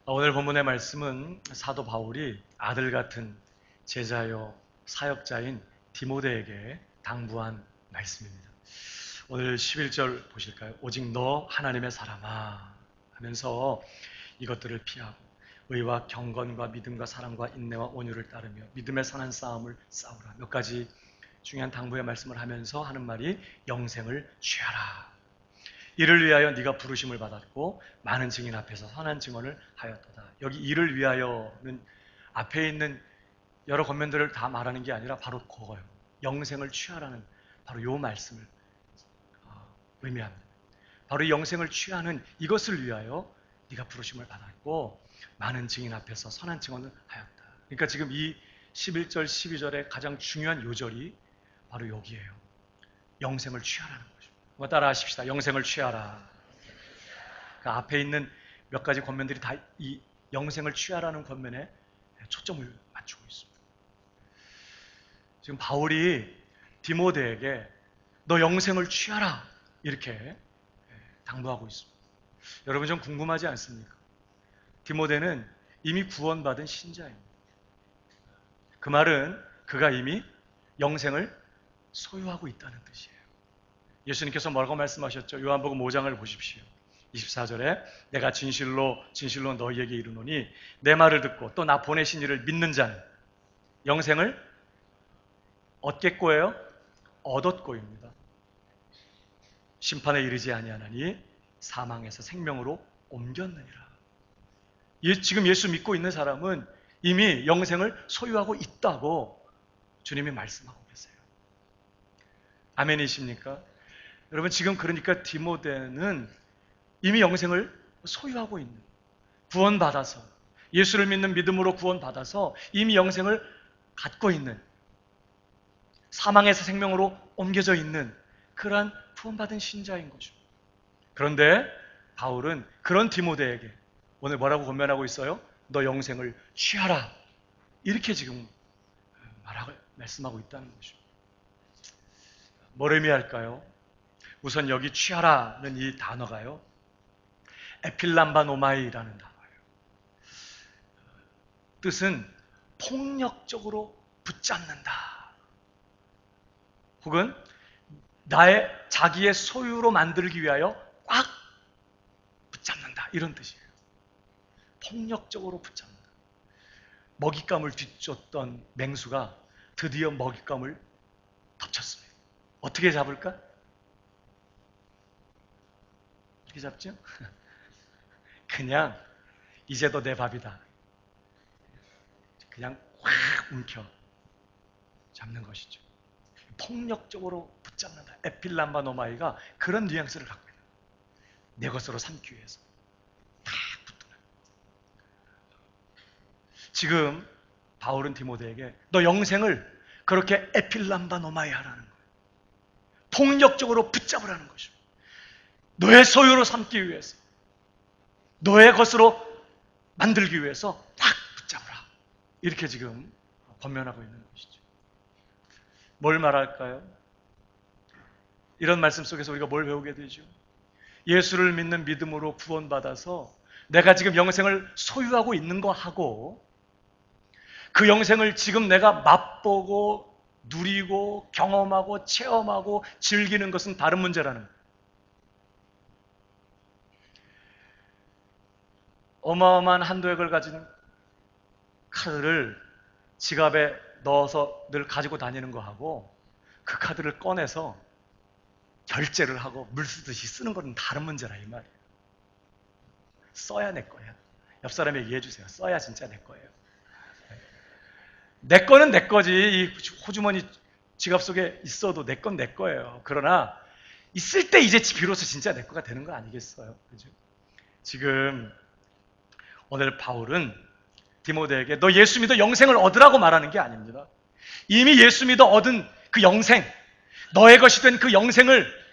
오늘 본문의 말씀은 사도 바울이 아들 같은 제자요 사역자인 디모데에게 당부한 말씀입니다. 오늘 11절 보실까요? 오직 너 하나님의 사람아 하면서 이것들을 피하고 의와 경건과 믿음과 사랑과 인내와 온유를 따르며 믿음의 선한 싸움을 싸우라. 몇 가지 중요한 당부의 말씀을 하면서 하는 말이 영생을 취하라. 이를 위하여 네가 부르심을 받았고 많은 증인 앞에서 선한 증언을 하였도다. 여기 이를 위하여는 앞에 있는 여러 권면들을 다 말하는 게 아니라 바로 그거예요. 영생을 취하라는 바로 요 말씀을 의미합니다. 바로 이 영생을 취하는 이것을 위하여 네가 부르심을 받았고 많은 증인 앞에서 선한 증언을 하였다. 그러니까 지금 이 11절, 12절의 가장 중요한 요절이 바로 여기에요. 영생을 취하라는 거죠. 한번 따라 하십시다. 영생을 취하라. 그 앞에 있는 몇 가지 권면들이 다 이 영생을 취하라는 권면에 초점을 맞추고 있습니다. 지금 바울이 디모데에게 너 영생을 취하라 이렇게 당부하고 있습니다. 여러분 좀 궁금하지 않습니까? 디모데는 이미 구원받은 신자입니다. 그 말은 그가 이미 영생을 소유하고 있다는 뜻이에요. 예수님께서 뭐라고 말씀하셨죠? 요한복음 5장을 보십시오. 24절에 내가 진실로 너희에게 이르노니 내 말을 듣고 또 나 보내신 이를 믿는 자는 영생을 얻겠고요. 얻었고입니다. 심판에 이르지 아니하나니 사망에서 생명으로 옮겼느니라. 지금 예수 믿고 있는 사람은 이미 영생을 소유하고 있다고 주님이 말씀하고 계세요. 아멘이십니까? 여러분 지금 그러니까 디모데는 이미 영생을 소유하고 있는, 구원받아서 예수를 믿는 믿음으로 구원받아서 이미 영생을 갖고 있는, 사망에서 생명으로 옮겨져 있는 그러한 구원받은 신자인 거죠. 그런데 바울은 그런 디모데에게 오늘 뭐라고 권면하고 있어요? 너 영생을 취하라. 이렇게 지금 말씀하고 있다는 거죠. 뭘 의미할까요? 우선 여기 취하라는 이 단어가요. 에필람바노마이라는 단어예요. 뜻은 폭력적으로 붙잡는다. 혹은 자기의 소유로 만들기 위하여 꽉 붙잡는다. 이런 뜻이에요. 폭력적으로 붙잡는다. 먹잇감을 뒤쫓던 맹수가 드디어 먹잇감을 덮쳤습니다. 어떻게 잡을까? 어떻게 잡죠? 그냥 이제 너 내 밥이다. 그냥 확 움켜 잡는 것이죠. 폭력적으로 붙잡는다. 에필람바노마이가 그런 뉘앙스를 갖고 있는 거예요. 내 것으로 삼기 위해서 다 붙드는. 지금 바울은 디모데에게 너 영생을 그렇게 에필람바노마이 하라는 거예요. 폭력적으로 붙잡으라는 것이죠. 너의 소유로 삼기 위해서, 너의 것으로 만들기 위해서 확 붙잡으라. 이렇게 지금 권면하고 있는 것이죠. 뭘 말할까요? 이런 말씀 속에서 우리가 뭘 배우게 되죠? 예수를 믿는 믿음으로 구원받아서 내가 지금 영생을 소유하고 있는 거 하고 그 영생을 지금 내가 맛보고 누리고 경험하고 체험하고 즐기는 것은 다른 문제라는 거예요. 어마어마한 한도액을 가진 카드를 지갑에 넣어서 늘 가지고 다니는 거하고 그 카드를 꺼내서 결제를 하고 물 쓰듯이 쓰는 거는 다른 문제라 이 말이에요. 써야 내 거야. 옆 사람에게 얘기해 주세요. 써야 진짜 내 거예요. 내 거는 내 거지. 이 호주머니 지갑 속에 있어도 내 건 내 거예요. 그러나 있을 때 이제 비로소 진짜 내 거가 되는 거 아니겠어요? 그죠? 지금 오늘 바울은 디모데에게 너 예수 믿어 영생을 얻으라고 말하는 게 아닙니다. 이미 예수 믿어 얻은 그 영생, 너의 것이 된 그 영생을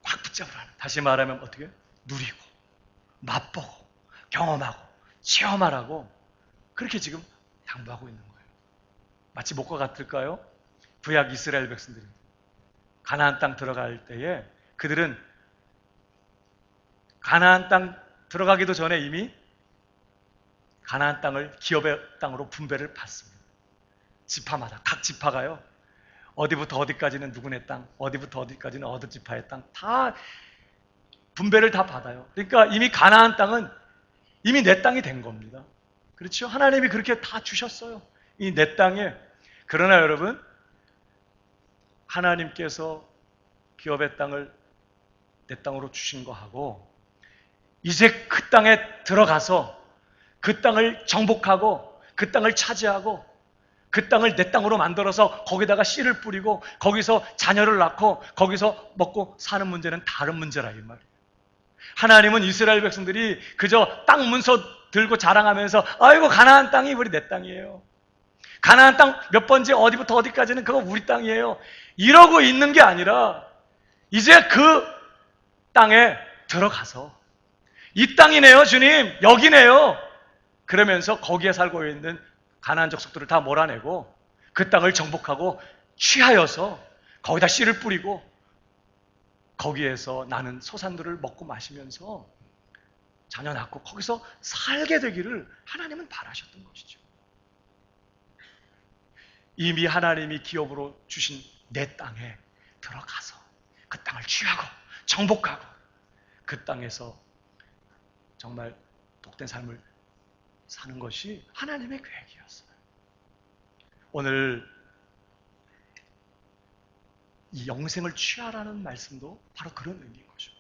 확 붙잡으라는. 다시 말하면 어떻게? 누리고, 맛보고, 경험하고, 체험하라고 그렇게 지금 당부하고 있는 거예요. 마치 목과 같을까요? 구약 이스라엘 백성들이 가나안 땅 들어갈 때에 그들은 가나안 땅 들어가기도 전에 이미 가나안 땅을 기업의 땅으로 분배를 받습니다. 지파마다 각 지파가요. 어디부터 어디까지는 누구네 땅, 어디부터 어디까지는 어느 지파의 땅, 다 분배를 다 받아요. 그러니까 이미 가나안 땅은 이미 내 땅이 된 겁니다. 그렇죠? 하나님이 그렇게 다 주셨어요. 이 내 땅에. 그러나 여러분, 하나님께서 기업의 땅을 내 땅으로 주신 거하고 이제 그 땅에 들어가서 그 땅을 정복하고 그 땅을 차지하고 그 땅을 내 땅으로 만들어서 거기다가 씨를 뿌리고 거기서 자녀를 낳고 거기서 먹고 사는 문제는 다른 문제라 이 말이에요. 하나님은 이스라엘 백성들이 그저 땅 문서 들고 자랑하면서 아이고 가나안 땅이 우리 내 땅이에요. 가나안 땅 몇 번째 어디부터 어디까지는 그거 우리 땅이에요. 이러고 있는 게 아니라 이제 그 땅에 들어가서 이 땅이네요 주님, 여기네요. 그러면서 거기에 살고 있는 가나안 족속들을 다 몰아내고 그 땅을 정복하고 취하여서 거기다 씨를 뿌리고 거기에서 나는 소산들을 먹고 마시면서 자녀 낳고 거기서 살게 되기를 하나님은 바라셨던 것이죠. 이미 하나님이 기업으로 주신 내 땅에 들어가서 그 땅을 취하고 정복하고 그 땅에서 정말 복된 삶을 사는 것이 하나님의 계획이었어요. 오늘 이 영생을 취하라는 말씀도 바로 그런 의미인 거죠.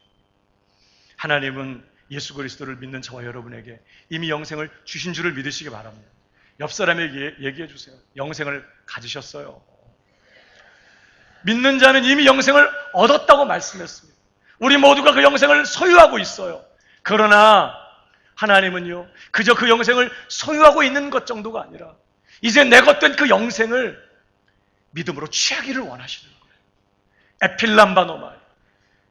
하나님은 예수 그리스도를 믿는 저와 여러분에게 이미 영생을 주신 줄을 믿으시기 바랍니다. 옆 사람에게 얘기해 주세요. 영생을 가지셨어요. 믿는 자는 이미 영생을 얻었다고 말씀했습니다. 우리 모두가 그 영생을 소유하고 있어요. 그러나 하나님은요, 그저 그 영생을 소유하고 있는 것 정도가 아니라 이제 내 것된 그 영생을 믿음으로 취하기를 원하시는 거예요. 에필람바노마,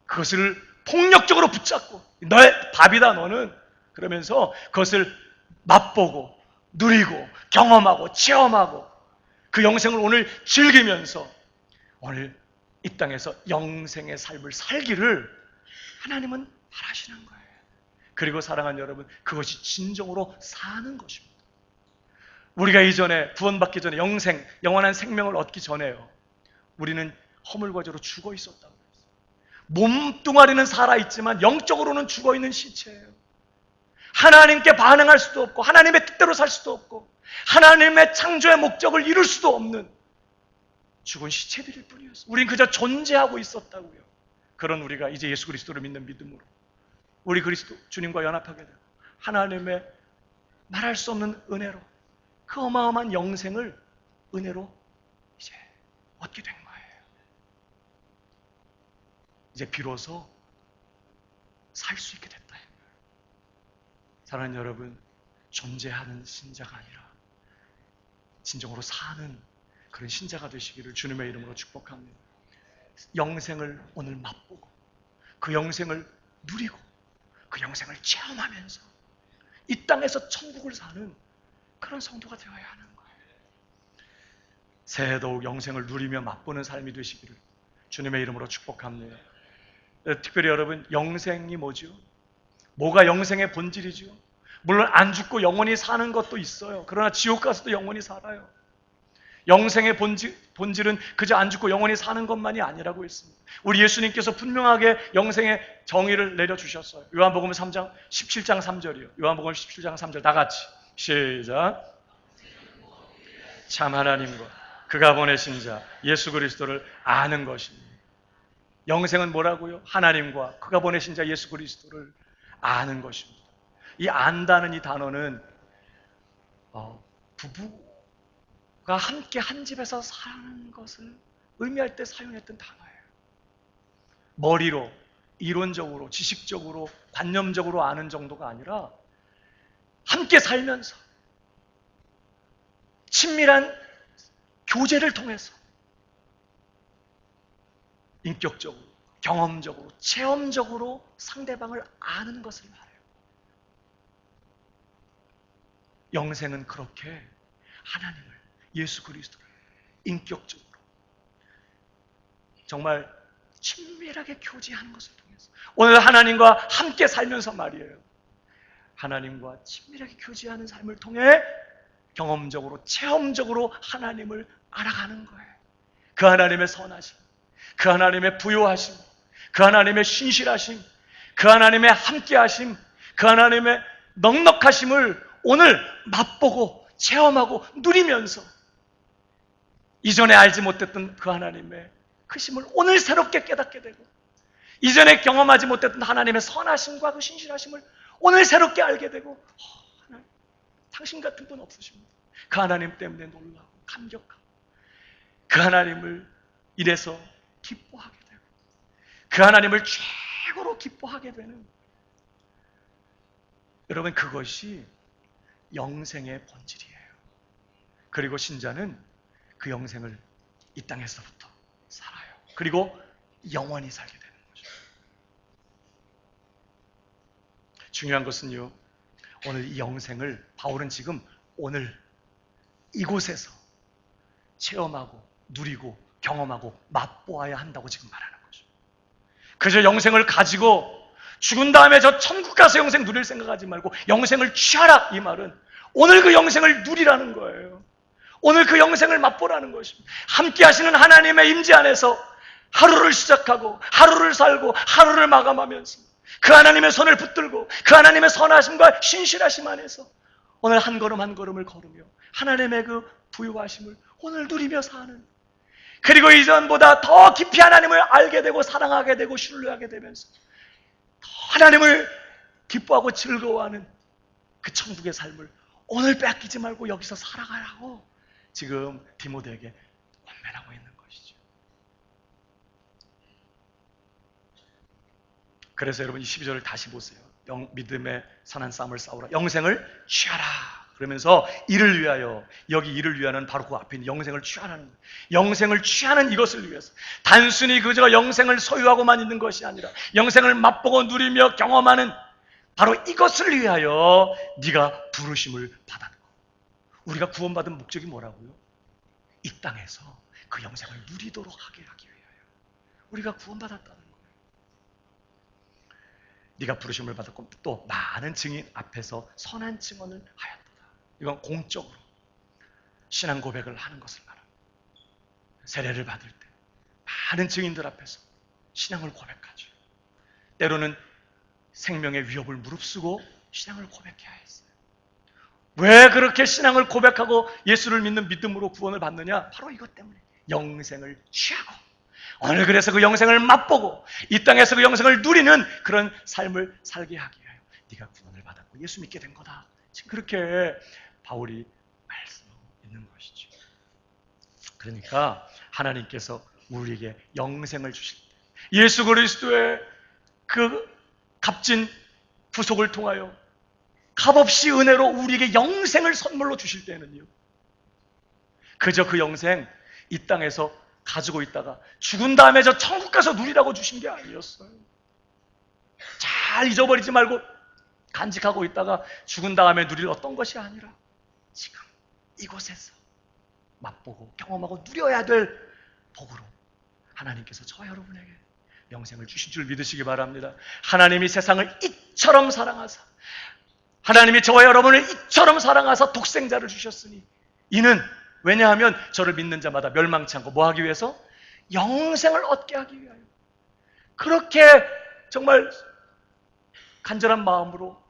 그것을 폭력적으로 붙잡고 너의 밥이다 너는, 그러면서 그것을 맛보고 누리고 경험하고 체험하고 그 영생을 오늘 즐기면서 오늘 이 땅에서 영생의 삶을 살기를 하나님은 바라시는 거예요. 그리고 사랑하는 여러분, 그것이 진정으로 사는 것입니다. 우리가 이전에 구원받기 전에 영생, 영원한 생명을 얻기 전에요, 우리는 허물과제로 죽어 있었다고 했어요. 몸뚱아리는 살아있지만 영적으로는 죽어 있는 시체예요. 하나님께 반응할 수도 없고 하나님의 뜻대로 살 수도 없고 하나님의 창조의 목적을 이룰 수도 없는 죽은 시체들일 뿐이었어요. 우린 그저 존재하고 있었다고요. 그런 우리가 이제 예수 그리스도를 믿는 믿음으로 우리 그리스도 주님과 연합하게 되고 하나님의 말할 수 없는 은혜로 그 어마어마한 영생을 은혜로 이제 얻게 된 거예요. 이제 비로소 살 수 있게 됐다. 사랑하는 여러분, 존재하는 신자가 아니라 진정으로 사는 그런 신자가 되시기를 주님의 이름으로 축복합니다. 영생을 오늘 맛보고 그 영생을 누리고 그 영생을 체험하면서 이 땅에서 천국을 사는 그런 성도가 되어야 하는 거예요. 새해 더욱 영생을 누리며 맛보는 삶이 되시기를 주님의 이름으로 축복합니다. 특별히 여러분, 영생이 뭐죠? 뭐가 영생의 본질이죠? 물론 안 죽고 영원히 사는 것도 있어요. 그러나 지옥 가서도 영원히 살아요. 영생의 본질은 그저 안 죽고 영원히 사는 것만이 아니라고 했습니다. 우리 예수님께서 분명하게 영생의 정의를 내려주셨어요. 요한복음 3장 17장 3절이요. 요한복음 17장 3절 다 같이 시작. 참 하나님과 그가 보내신 자 예수 그리스도를 아는 것입니다. 영생은 뭐라고요? 하나님과 그가 보내신 자 예수 그리스도를 아는 것입니다. 이 안다는 이 단어는 부부가 함께 한 집에서 사는 것을 의미할 때 사용했던 단어예요. 머리로, 이론적으로, 지식적으로, 관념적으로 아는 정도가 아니라 함께 살면서 친밀한 교제를 통해서 인격적으로, 경험적으로, 체험적으로 상대방을 아는 것을 말해요. 영생은 그렇게 하나님을, 예수 그리스도를 인격적으로 정말 친밀하게 교제하는 것을 통해서 오늘 하나님과 함께 살면서 말이에요. 하나님과 친밀하게 교제하는 삶을 통해 경험적으로, 체험적으로 하나님을 알아가는 거예요. 그 하나님의 선하심, 그 하나님의 부요하심, 그 하나님의 신실하심, 그 하나님의 함께하심, 그 하나님의 넉넉하심을 오늘 맛보고 체험하고 누리면서 이전에 알지 못했던 그 하나님의 크심을 오늘 새롭게 깨닫게 되고, 이전에 경험하지 못했던 하나님의 선하심과 그 신실하심을 오늘 새롭게 알게 되고, 하나님, 당신 같은 분 없으십니다. 그 하나님 때문에 놀라고 감격하고 그 하나님을 이래서 기뻐하게 되고 그 하나님을 최고로 기뻐하게 되는, 여러분, 그것이 영생의 본질이에요. 그리고 신자는 그 영생을 이 땅에서부터 살아요. 그리고 영원히 살게 되는 거죠. 중요한 것은요, 오늘 이 영생을 바울은 지금 오늘 이곳에서 체험하고 누리고 경험하고 맛보아야 한다고 지금 말하는 거죠. 그저 영생을 가지고 죽은 다음에 저 천국 가서 영생 누릴 생각하지 말고 영생을 취하라, 이 말은 오늘 그 영생을 누리라는 거예요. 오늘 그 영생을 맛보라는 것입니다. 함께 하시는 하나님의 임재 안에서 하루를 시작하고 하루를 살고 하루를 마감하면서 그 하나님의 손을 붙들고 그 하나님의 선하심과 신실하심 안에서 오늘 한 걸음 한 걸음을 걸으며 하나님의 그 부유하심을 오늘 누리며 사는, 그리고 이전보다 더 깊이 하나님을 알게 되고 사랑하게 되고 신뢰하게 되면서 더 하나님을 기뻐하고 즐거워하는 그 천국의 삶을 오늘 빼앗기지 말고 여기서 살아가라고 지금 디모데에게 권면하고 있는 것이죠. 그래서 여러분 이 12절을 다시 보세요. 믿음의 선한 싸움을 싸우라, 영생을 취하라 그러면서 이를 위하여, 여기 이를 위하는 바로 그 앞에 있는 영생을 취하라는 거예요. 영생을 취하는 이것을 위해서, 단순히 그저 영생을 소유하고만 있는 것이 아니라 영생을 맛보고 누리며 경험하는 바로 이것을 위하여 네가 부르심을 받았고, 우리가 구원받은 목적이 뭐라고요? 이 땅에서 그 영생을 누리도록 하게 하기 위하여 우리가 구원받았다는 거예요. 네가 부르심을 받았고 또 많은 증인 앞에서 선한 증언을 하였도다. 이건 공적으로 신앙 고백을 하는 것을 말합니다. 세례를 받을 때 많은 증인들 앞에서 신앙을 고백하죠. 때로는 생명의 위협을 무릅쓰고 신앙을 고백해야 했어요. 왜 그렇게 신앙을 고백하고 예수를 믿는 믿음으로 구원을 받느냐? 바로 이것 때문에 영생을 취하고 오늘 그래서 그 영생을 맛보고 이 땅에서 그 영생을 누리는 그런 삶을 살게 하기 위하여 네가 구원을 받았고 예수 믿게 된 거다. 지금 그렇게 바울이 말씀하고 있는 것이죠. 그러니까 하나님께서 우리에게 영생을 주실 때 예수 그리스도의 그 값진 부속을 통하여 값없이 은혜로 우리에게 영생을 선물로 주실 때는요, 그저 그 영생 이 땅에서 가지고 있다가 죽은 다음에 저 천국 가서 누리라고 주신 게 아니었어요. 잘 잊어버리지 말고 간직하고 있다가 죽은 다음에 누릴 어떤 것이 아니라 지금 이곳에서 맛보고 경험하고 누려야 될 복으로 하나님께서 저 여러분에게 영생을 주신 줄 믿으시기 바랍니다. 하나님이 세상을 이처럼 사랑하사, 하나님이 저와 여러분을 이처럼 사랑하사 독생자를 주셨으니, 이는 왜냐하면 저를 믿는 자마다 멸망치 않고 뭐 하기 위해서? 영생을 얻게 하기 위하여. 그렇게 정말 간절한 마음으로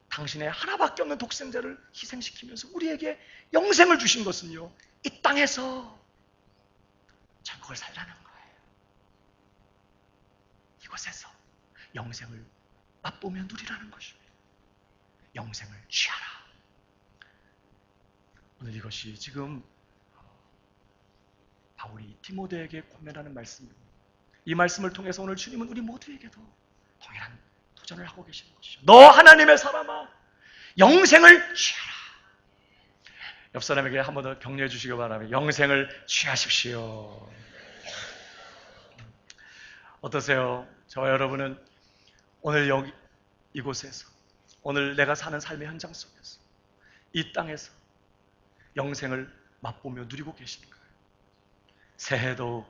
당신의 하나밖에 없는 독생자를 희생시키면서 우리에게 영생을 주신 것은요, 이 땅에서 천국을 살라는 거예요. 이곳에서 영생을 맛보며 누리라는 것입니다. 영생을 취하라. 오늘 이것이 지금 바울이 디모데에게 권면하는 말씀입니다. 이 말씀을 통해서 오늘 주님은 우리 모두에게도 동일한 도전을 하고 계시는 것이죠. 너 하나님의 사람아, 영생을 취하라. 옆 사람에게 한 번 더 격려해 주시기 바랍니다. 영생을 취하십시오. 어떠세요? 저와 여러분은 오늘 여기 이곳에서, 오늘 내가 사는 삶의 현장 속에서, 이 땅에서 영생을 맛보며 누리고 계신가요? 새해도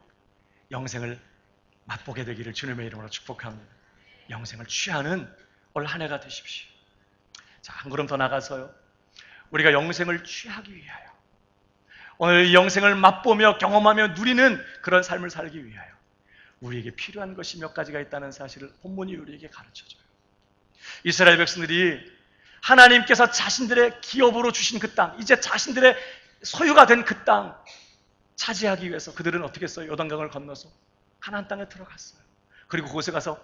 영생을 맛보게 되기를 주님의 이름으로 축복합니다. 영생을 취하는 올 한 해가 되십시오. 자, 한 걸음 더 나가서요. 우리가 영생을 취하기 위하여, 오늘 이 영생을 맛보며 경험하며 누리는 그런 삶을 살기 위하여 우리에게 필요한 것이 몇 가지가 있다는 사실을 본문이 우리에게 가르쳐줘요. 이스라엘 백성들이 하나님께서 자신들의 기업으로 주신 그 땅, 이제 자신들의 소유가 된 그 땅 차지하기 위해서 그들은 어떻게 했어요? 요단강을 건너서 가나안 땅에 들어갔어요. 그리고 그곳에 가서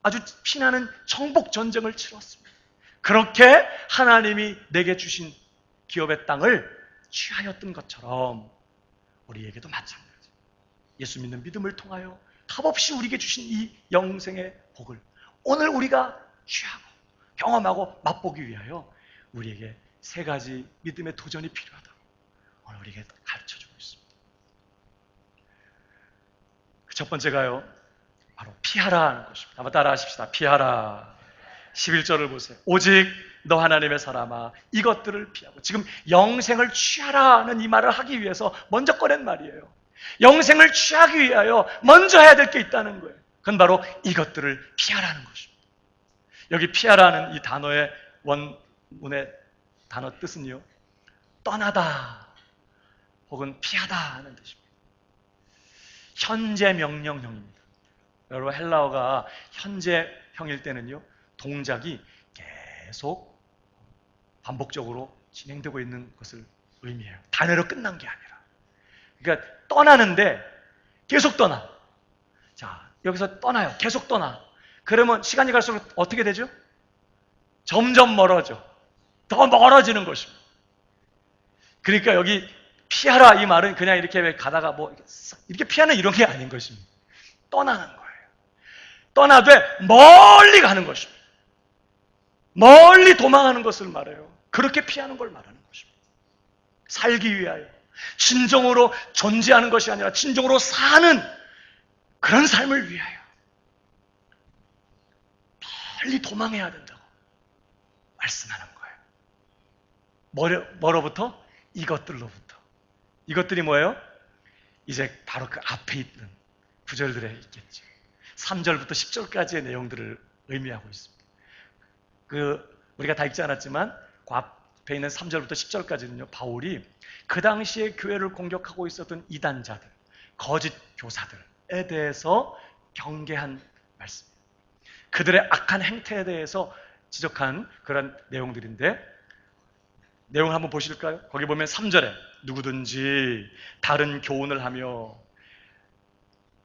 아주 피나는 정복 전쟁을 치렀습니다. 그렇게 하나님이 내게 주신 기업의 땅을 취하였던 것처럼 우리에게도 마찬가지. 예수 믿는 믿음을 통하여 값없이 우리에게 주신 이 영생의 복을 오늘 우리가 취하고 경험하고 맛보기 위하여 우리에게 세 가지 믿음의 도전이 필요하다고 오늘 우리에게 가르쳐주고 있습니다. 그 첫 번째가요, 바로 피하라는 것입니다. 한번 따라 하십시다. 피하라. 11절을 보세요. 오직 너 하나님의 사람아 이것들을 피하고, 지금 영생을 취하라는 이 말을 하기 위해서 먼저 꺼낸 말이에요. 영생을 취하기 위하여 먼저 해야 될 게 있다는 거예요. 그건 바로 이것들을 피하라는 것입니다. 여기 피하라는 이 단어의 원문의 단어 뜻은요, 떠나다 혹은 피하다 하는 뜻입니다. 현재 명령형입니다. 여러분, 헬라어가 현재형일 때는요, 동작이 계속 반복적으로 진행되고 있는 것을 의미해요. 단어로 끝난 게 아니라. 그러니까 떠나는데 계속 떠나. 자, 여기서 떠나요. 계속 떠나. 그러면 시간이 갈수록 어떻게 되죠? 점점 멀어져. 더 멀어지는 것입니다. 그러니까 여기 피하라 이 말은 그냥 이렇게 가다가 뭐 이렇게 피하는 이런 게 아닌 것입니다. 떠나는 거예요. 떠나되 멀리 가는 것입니다. 멀리 도망하는 것을 말해요. 그렇게 피하는 걸 말하는 것입니다. 살기 위하여 진정으로 존재하는 것이 아니라 진정으로 사는 그런 삶을 위하여 멀리 도망해야 된다고 말씀하는 거예요. 뭐로부터? 이것들로부터. 이것들이 뭐예요? 이제 바로 그 앞에 있는 구절들에 있겠죠. 3절부터 10절까지의 내용들을 의미하고 있습니다. 우리가 다 읽지 않았지만 그 앞에 있는 3절부터 10절까지는요, 바울이 그 당시에 교회를 공격하고 있었던 이단자들, 거짓 교사들에 대해서 경계한 말씀입니다. 그들의 악한 행태에 대해서 지적한 그런 내용들인데, 내용을 한번 보실까요? 거기 보면 3절에 누구든지 다른 교훈을 하며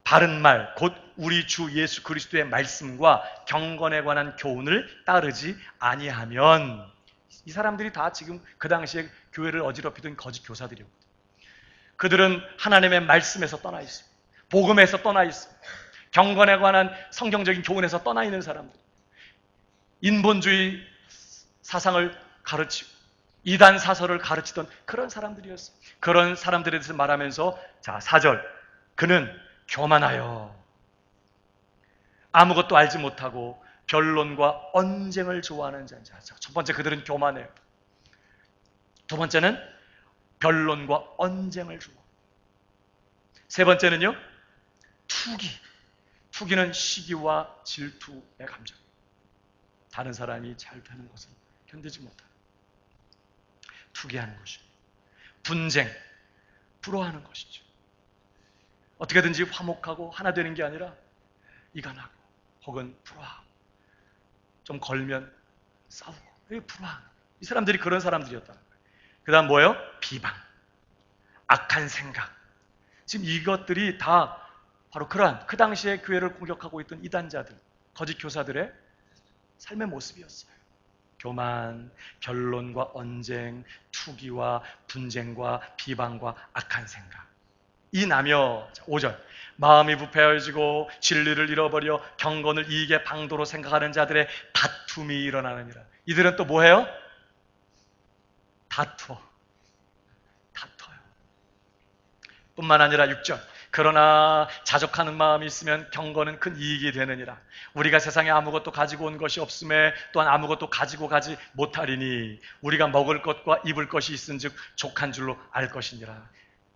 바른 말, 곧 우리 주 예수 그리스도의 말씀과 경건에 관한 교훈을 따르지 아니하면, 이 사람들이 다 지금 그 당시에 교회를 어지럽히던 거짓 교사들이었거든요. 그들은 하나님의 말씀에서 떠나 있습니다. 복음에서 떠나 있습니다. 경건에 관한 성경적인 교훈에서 떠나 있는 사람들, 인본주의 사상을 가르치고 이단 사설을 가르치던 그런 사람들이었어요. 그런 사람들에 대해서 말하면서, 자, 4절, 그는 교만하여 아무것도 알지 못하고 변론과 언쟁을 좋아하는 자인 자. 첫 번째, 그들은 교만해요. 두 번째는 변론과 언쟁을 좋아해요. 세 번째는요, 투기는 시기와 질투의 감정. 다른 사람이 잘 되는 것을 견디지 못하는, 투기하는 것입니다. 분쟁, 부러워하는 것이죠. 어떻게든지 화목하고 하나 되는 게 아니라 이간하고 혹은 부러워하고, 좀 걸면 싸우고, 부러워하는, 이 사람들이 그런 사람들이었다는 거예요. 그 다음 뭐예요? 비방, 악한 생각. 지금 이것들이 다 바로 그러한 그 당시에 교회를 공격하고 있던 이단자들, 거짓 교사들의 삶의 모습이었어요. 교만, 변론과 언쟁, 투기와 분쟁과 비방과 악한 생각. 이 나며, 5절, 마음이 부패해지고 진리를 잃어버려 경건을 이익의 방도로 생각하는 자들의 다툼이 일어나느니라. 이들은 또 뭐해요? 다퉈요. 뿐만 아니라 6절, 그러나 자족하는 마음이 있으면 경건은 큰 이익이 되느니라. 우리가 세상에 아무것도 가지고 온 것이 없음에 또한 아무것도 가지고 가지 못하리니 우리가 먹을 것과 입을 것이 있은즉 족한 줄로 알 것이니라.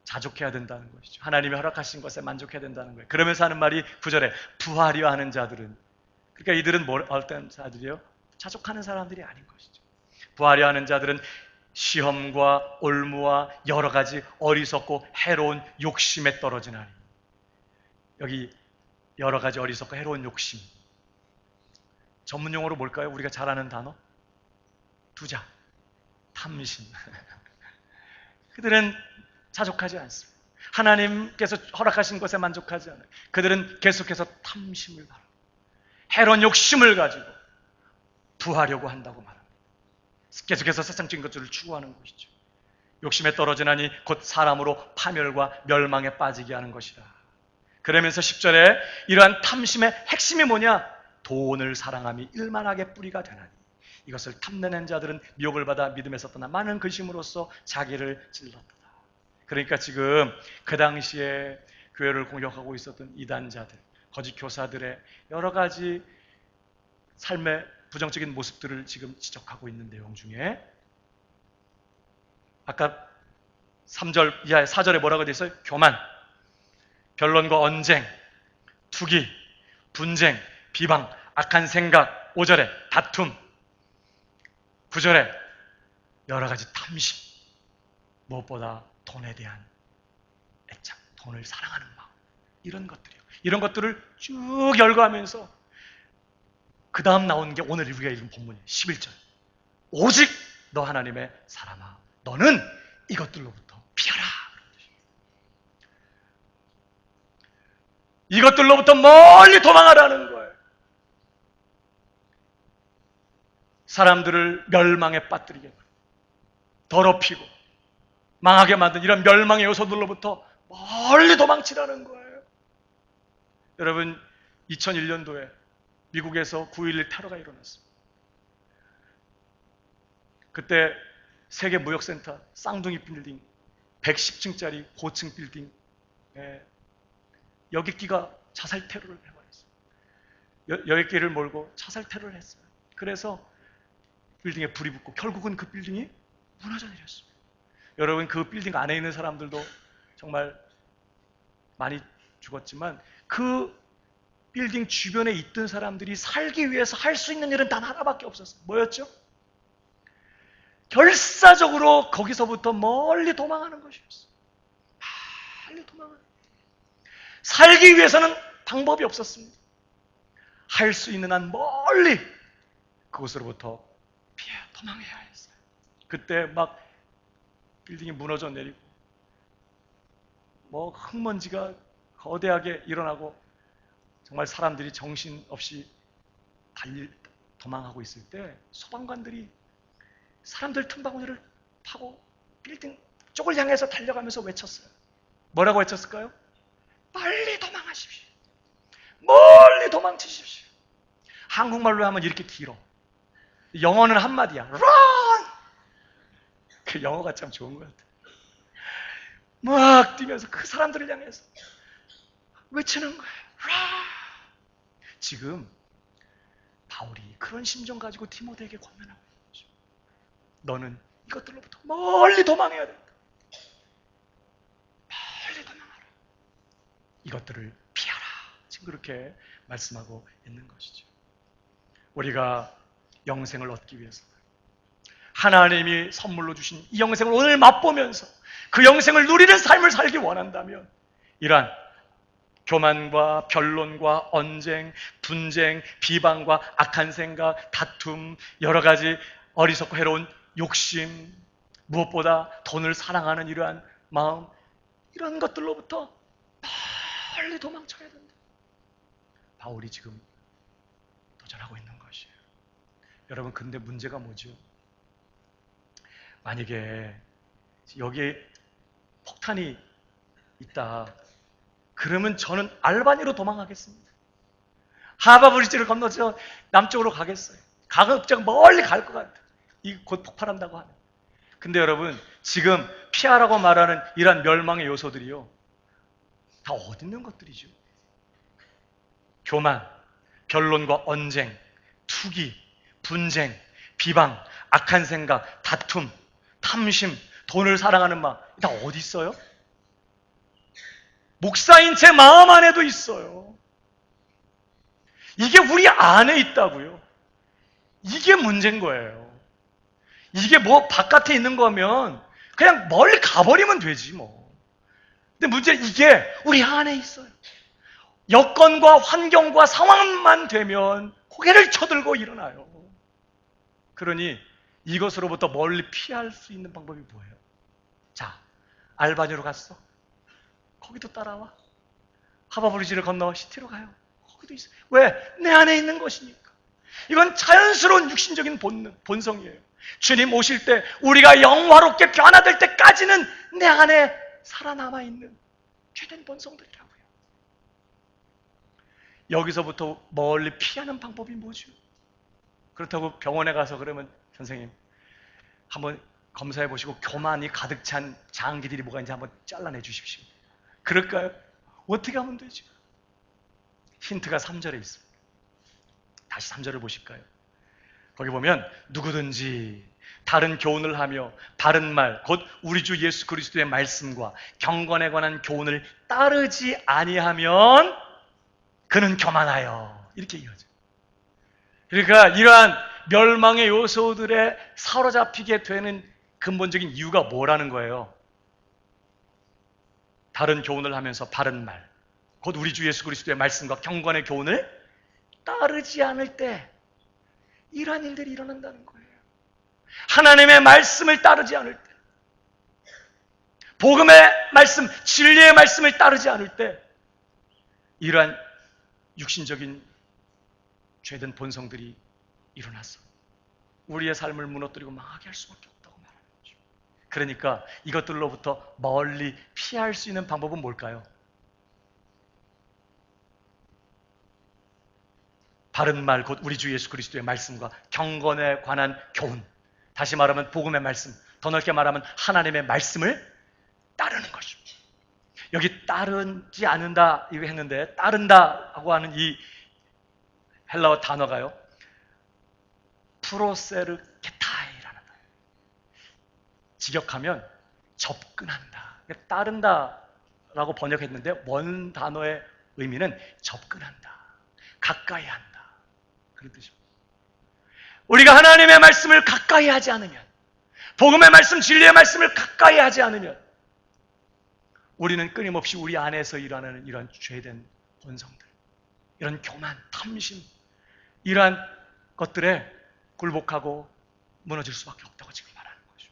자족해야 된다는 것이죠. 하나님이 허락하신 것에 만족해야 된다는 거예요. 그러면서 하는 말이 9절에 부하려 하는 자들은, 그러니까 이들은 어떤 자들이요? 자족하는 사람들이 아닌 것이죠. 부하려 하는 자들은 시험과 올무와 여러 가지 어리석고 해로운 욕심에 떨어지나니. 여기 여러 가지 어리석고 해로운 욕심. 전문 용어로 뭘까요? 우리가 잘 아는 단어? 두자, 탐심. 그들은 자족하지 않습니다. 하나님께서 허락하신 것에 만족하지 않아요. 그들은 계속해서 탐심을 바라고 해로운 욕심을 가지고 부하려고 한다고 말합니다. 계속해서 세상적인 것들을 추구하는 것이죠. 욕심에 떨어지나니 곧 사람으로 파멸과 멸망에 빠지게 하는 것이라. 그러면서 10절에 이러한 탐심의 핵심이 뭐냐? 돈을 사랑함이 일만하게 뿌리가 되나니 이것을 탐내는 자들은 미혹을 받아 믿음에서 떠나 많은 근심으로써 자기를 찔렀다. 그러니까 지금 그 당시에 교회를 공격하고 있었던 이단자들, 거짓 교사들의 여러 가지 삶의 부정적인 모습들을 지금 지적하고 있는 내용 중에 아까 3절 이하의 4절에 뭐라고 되어 있어요? 교만, 변론과 언쟁, 투기, 분쟁, 비방, 악한 생각, 5절에 다툼, 9절에 여러 가지 탐심, 무엇보다 돈에 대한 애착, 돈을 사랑하는 마음, 이런 것들이요. 이런 것들을 쭉 열거하면서 그 다음 나온 게 오늘 우리가 읽은 본문이에요. 11절. 오직 너 하나님의 사람아, 너는 이것들로부터 피하라. 이것들로부터 멀리 도망하라는 거예요. 사람들을 멸망에 빠뜨리게 더럽히고 망하게 만든 이런 멸망의 요소들로부터 멀리 도망치라는 거예요. 여러분, 2001년도에 미국에서 9.11 테러가 일어났습니다. 그때 세계 무역센터 쌍둥이 빌딩 110층짜리 고층 빌딩 여객기가 자살 테러를 해버렸어요. 여객기를 몰고 자살 테러를 했어요. 그래서 빌딩에 불이 붙고 결국은 그 빌딩이 무너져 내렸습니다. 여러분, 그 빌딩 안에 있는 사람들도 정말 많이 죽었지만 그 빌딩 주변에 있던 사람들이 살기 위해서 할 수 있는 일은 단 하나밖에 없었어요. 뭐였죠? 결사적으로 거기서부터 멀리 도망하는 것이었어요. 멀리 도망하는. 살기 위해서는 방법이 없었습니다. 할 수 있는 한 멀리 그곳으로부터 도망해야 했어요. 그때 막 빌딩이 무너져 내리고 뭐 흙먼지가 거대하게 일어나고 정말 사람들이 정신없이 도망하고 있을 때 소방관들이 사람들 틈바구니를 파고 빌딩 쪽을 향해서 달려가면서 외쳤어요. 뭐라고 외쳤을까요? 빨리 도망하십시오. 멀리 도망치십시오. 한국말로 하면 이렇게 길어. 영어는 한마디야. Run! 그 영어가 참 좋은 것 같아요. 막 뛰면서 그 사람들을 향해서 외치는 거예요. Run! 지금 바울이 그런 심정 가지고 디모데에게 권면하고 있는 거죠. 너는 이것들로부터 멀리 도망해야 된다. 멀리 도망하라. 이것들을 피하라. 지금 그렇게 말씀하고 있는 것이죠. 우리가 영생을 얻기 위해서 하나님이 선물로 주신 이 영생을 오늘 맛보면서 그 영생을 누리는 삶을 살기 원한다면 이러한 교만과 변론과 언쟁, 분쟁, 비방과 악한 생각, 다툼, 여러 가지 어리석고 해로운 욕심, 무엇보다 돈을 사랑하는 이러한 마음, 이런 것들로부터 빨리 도망쳐야 된다. 바울이 지금 도전하고 있는 것이에요. 여러분, 근데 문제가 뭐죠? 만약에 여기에 폭탄이 있다. 그러면 저는 알바니로 도망가겠습니다. 하바브리지를 건너서 남쪽으로 가겠어요. 가급적 멀리 갈 것 같아요. 이 곧 폭발한다고 하면. 근데 여러분, 지금 피하라고 말하는 이러한 멸망의 요소들이요, 다 어디 있는 것들이죠? 교만, 변론과 언쟁, 투기, 분쟁, 비방, 악한 생각, 다툼, 탐심, 돈을 사랑하는 마음, 다 어디 있어요? 목사인 제 마음 안에도 있어요. 이게 우리 안에 있다고요. 이게 문제인 거예요. 이게 뭐 바깥에 있는 거면 그냥 멀리 가버리면 되지 뭐. 근데 문제는 이게 우리 안에 있어요. 여건과 환경과 상황만 되면 고개를 쳐들고 일어나요. 그러니 이것으로부터 멀리 피할 수 있는 방법이 뭐예요? 자, 알바니로 갔어. 거기도 따라와. 하버브리지를 건너 시티로 가요. 거기도 있어. 왜? 내 안에 있는 것이니까. 이건 자연스러운 육신적인 본성이에요. 주님 오실 때 우리가 영화롭게 변화될 때까지는 내 안에 살아남아 있는 죄된 본성들이라고요. 여기서부터 멀리 피하는 방법이 뭐죠? 그렇다고 병원에 가서 그러면 선생님 한번 검사해 보시고 교만이 가득 찬 장기들이 뭐가 있는지 한번 잘라내 주십시오. 그럴까요? 어떻게 하면 되죠? 힌트가 3절에 있습니다. 다시 3절을 보실까요? 거기 보면 누구든지 다른 교훈을 하며 바른 말, 곧 우리 주 예수 그리스도의 말씀과 경건에 관한 교훈을 따르지 아니하면 그는 교만하여. 이렇게 이어져. 그러니까 이러한 멸망의 요소들에 사로잡히게 되는 근본적인 이유가 뭐라는 거예요? 다른 교훈을 하면서 바른 말, 곧 우리 주 예수 그리스도의 말씀과 경건의 교훈을 따르지 않을 때 이러한 일들이 일어난다는 거예요. 하나님의 말씀을 따르지 않을 때, 복음의 말씀, 진리의 말씀을 따르지 않을 때 이러한 육신적인 죄된 본성들이 일어나서 우리의 삶을 무너뜨리고 망하게 할 수밖에 없다고 말하는 거죠. 그러니까 이것들로부터 멀리 피할 수 있는 방법은 뭘까요? 바른 말, 곧 우리 주 예수 그리스도의 말씀과 경건에 관한 교훈, 다시 말하면 복음의 말씀, 더 넓게 말하면 하나님의 말씀을 따르는 것입니다. 여기 따르지 않는다 이거 했는데 따른다고 하는 이 헬라어 단어가요, 프로세르케타이라는 거예요. 직역하면 접근한다. 따른다라고 번역했는데 원 단어의 의미는 접근한다, 가까이 한다, 그런 뜻입니다. 우리가 하나님의 말씀을 가까이 하지 않으면, 복음의 말씀, 진리의 말씀을 가까이 하지 않으면 우리는 끊임없이 우리 안에서 일어나는 이런 죄된 본성들, 이런 교만, 탐심, 이러한 것들에 굴복하고 무너질 수밖에 없다고 지금 말하는 거죠.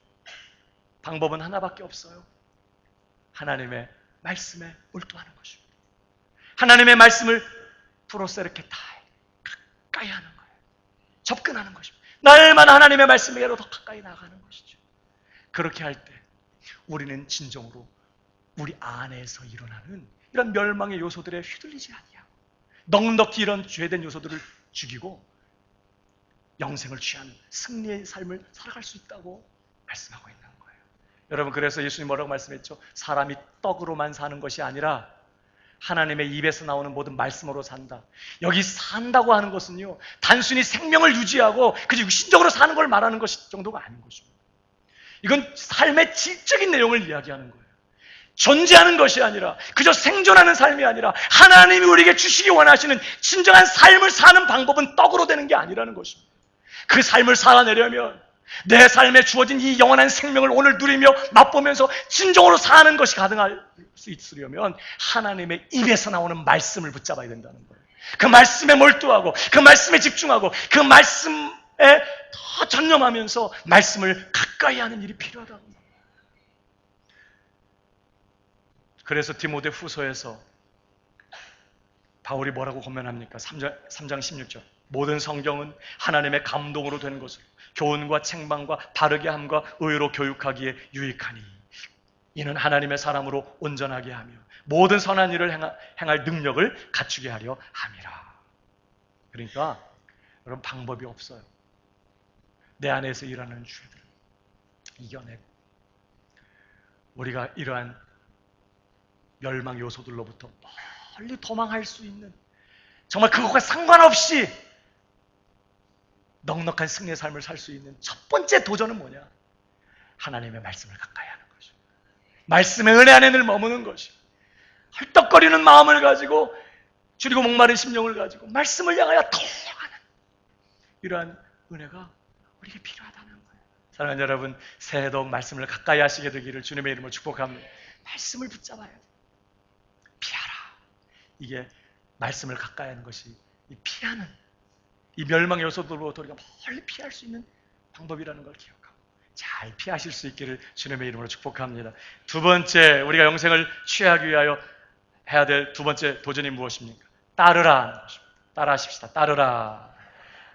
방법은 하나밖에 없어요. 하나님의 말씀에 몰두하는 것입니다. 하나님의 말씀을 프로세르케타이, 가까이 하는 거예요. 접근하는 것입니다. 날마다 하나님의 말씀에게로 더 가까이 나가는 것이죠. 그렇게 할 때 우리는 진정으로 우리 안에서 일어나는 이런 멸망의 요소들에 휘둘리지 아니하고 넉넉히 이런 죄된 요소들을 죽이고 영생을 취한 승리의 삶을 살아갈 수 있다고 말씀하고 있는 거예요. 여러분, 그래서 예수님 뭐라고 말씀했죠? 사람이 떡으로만 사는 것이 아니라 하나님의 입에서 나오는 모든 말씀으로 산다. 여기 산다고 하는 것은요, 단순히 생명을 유지하고 그저 육신적으로 사는 걸 말하는 것 정도가 아닌 것입니다. 이건 삶의 질적인 내용을 이야기하는 거예요. 존재하는 것이 아니라, 그저 생존하는 삶이 아니라 하나님이 우리에게 주시기 원하시는 진정한 삶을 사는 방법은 떡으로 되는 게 아니라는 것입니다. 그 삶을 살아내려면 내 삶에 주어진 이 영원한 생명을 오늘 누리며 맛보면서 진정으로 사는 것이 가능할 수 있으려면 하나님의 입에서 나오는 말씀을 붙잡아야 된다는 거예요. 그 말씀에 몰두하고 그 말씀에 집중하고 그 말씀에 더 전념하면서 말씀을 가까이 하는 일이 필요하다고. 그래서 디모데 후서에서 바울이 뭐라고 권면합니까? 3장 16절. 모든 성경은 하나님의 감동으로 된 것으로 교훈과 책망과 바르게 함과 의로 교육하기에 유익하니 이는 하나님의 사람으로 온전하게 하며 모든 선한 일을 행할 능력을 갖추게 하려 함이라. 그러니까 여러분, 방법이 없어요. 내 안에서 일어나는 죄들을 이겨내고 우리가 이러한 멸망 요소들로부터 멀리 도망할 수 있는, 정말 그것과 상관없이 넉넉한 승리의 삶을 살 수 있는 첫 번째 도전은 뭐냐? 하나님의 말씀을 가까이 하는 것이죠. 말씀의 은혜 안에 늘 머무는 것이, 헐떡거리는 마음을 가지고 줄이고 목마른 심령을 가지고 말씀을 향하여 달려가는 이러한 은혜가 우리에게 필요하다는 거예요. 사랑하는 여러분, 새해도 말씀을 가까이 하시게 되기를 주님의 이름으로 축복합니다. 말씀을 붙잡아야 돼. 피하라. 이게 말씀을 가까이 하는 것이 이 피하는 이 멸망 요소들로부터 우리가 멀리 피할 수 있는 방법이라는 걸 기억하고 잘 피하실 수 있기를 주님의 이름으로 축복합니다. 두 번째, 우리가 영생을 취하기 위하여 해야 될 두 번째 도전이 무엇입니까? 따르라 하는 것입니다. 따라하십시다. 따르라.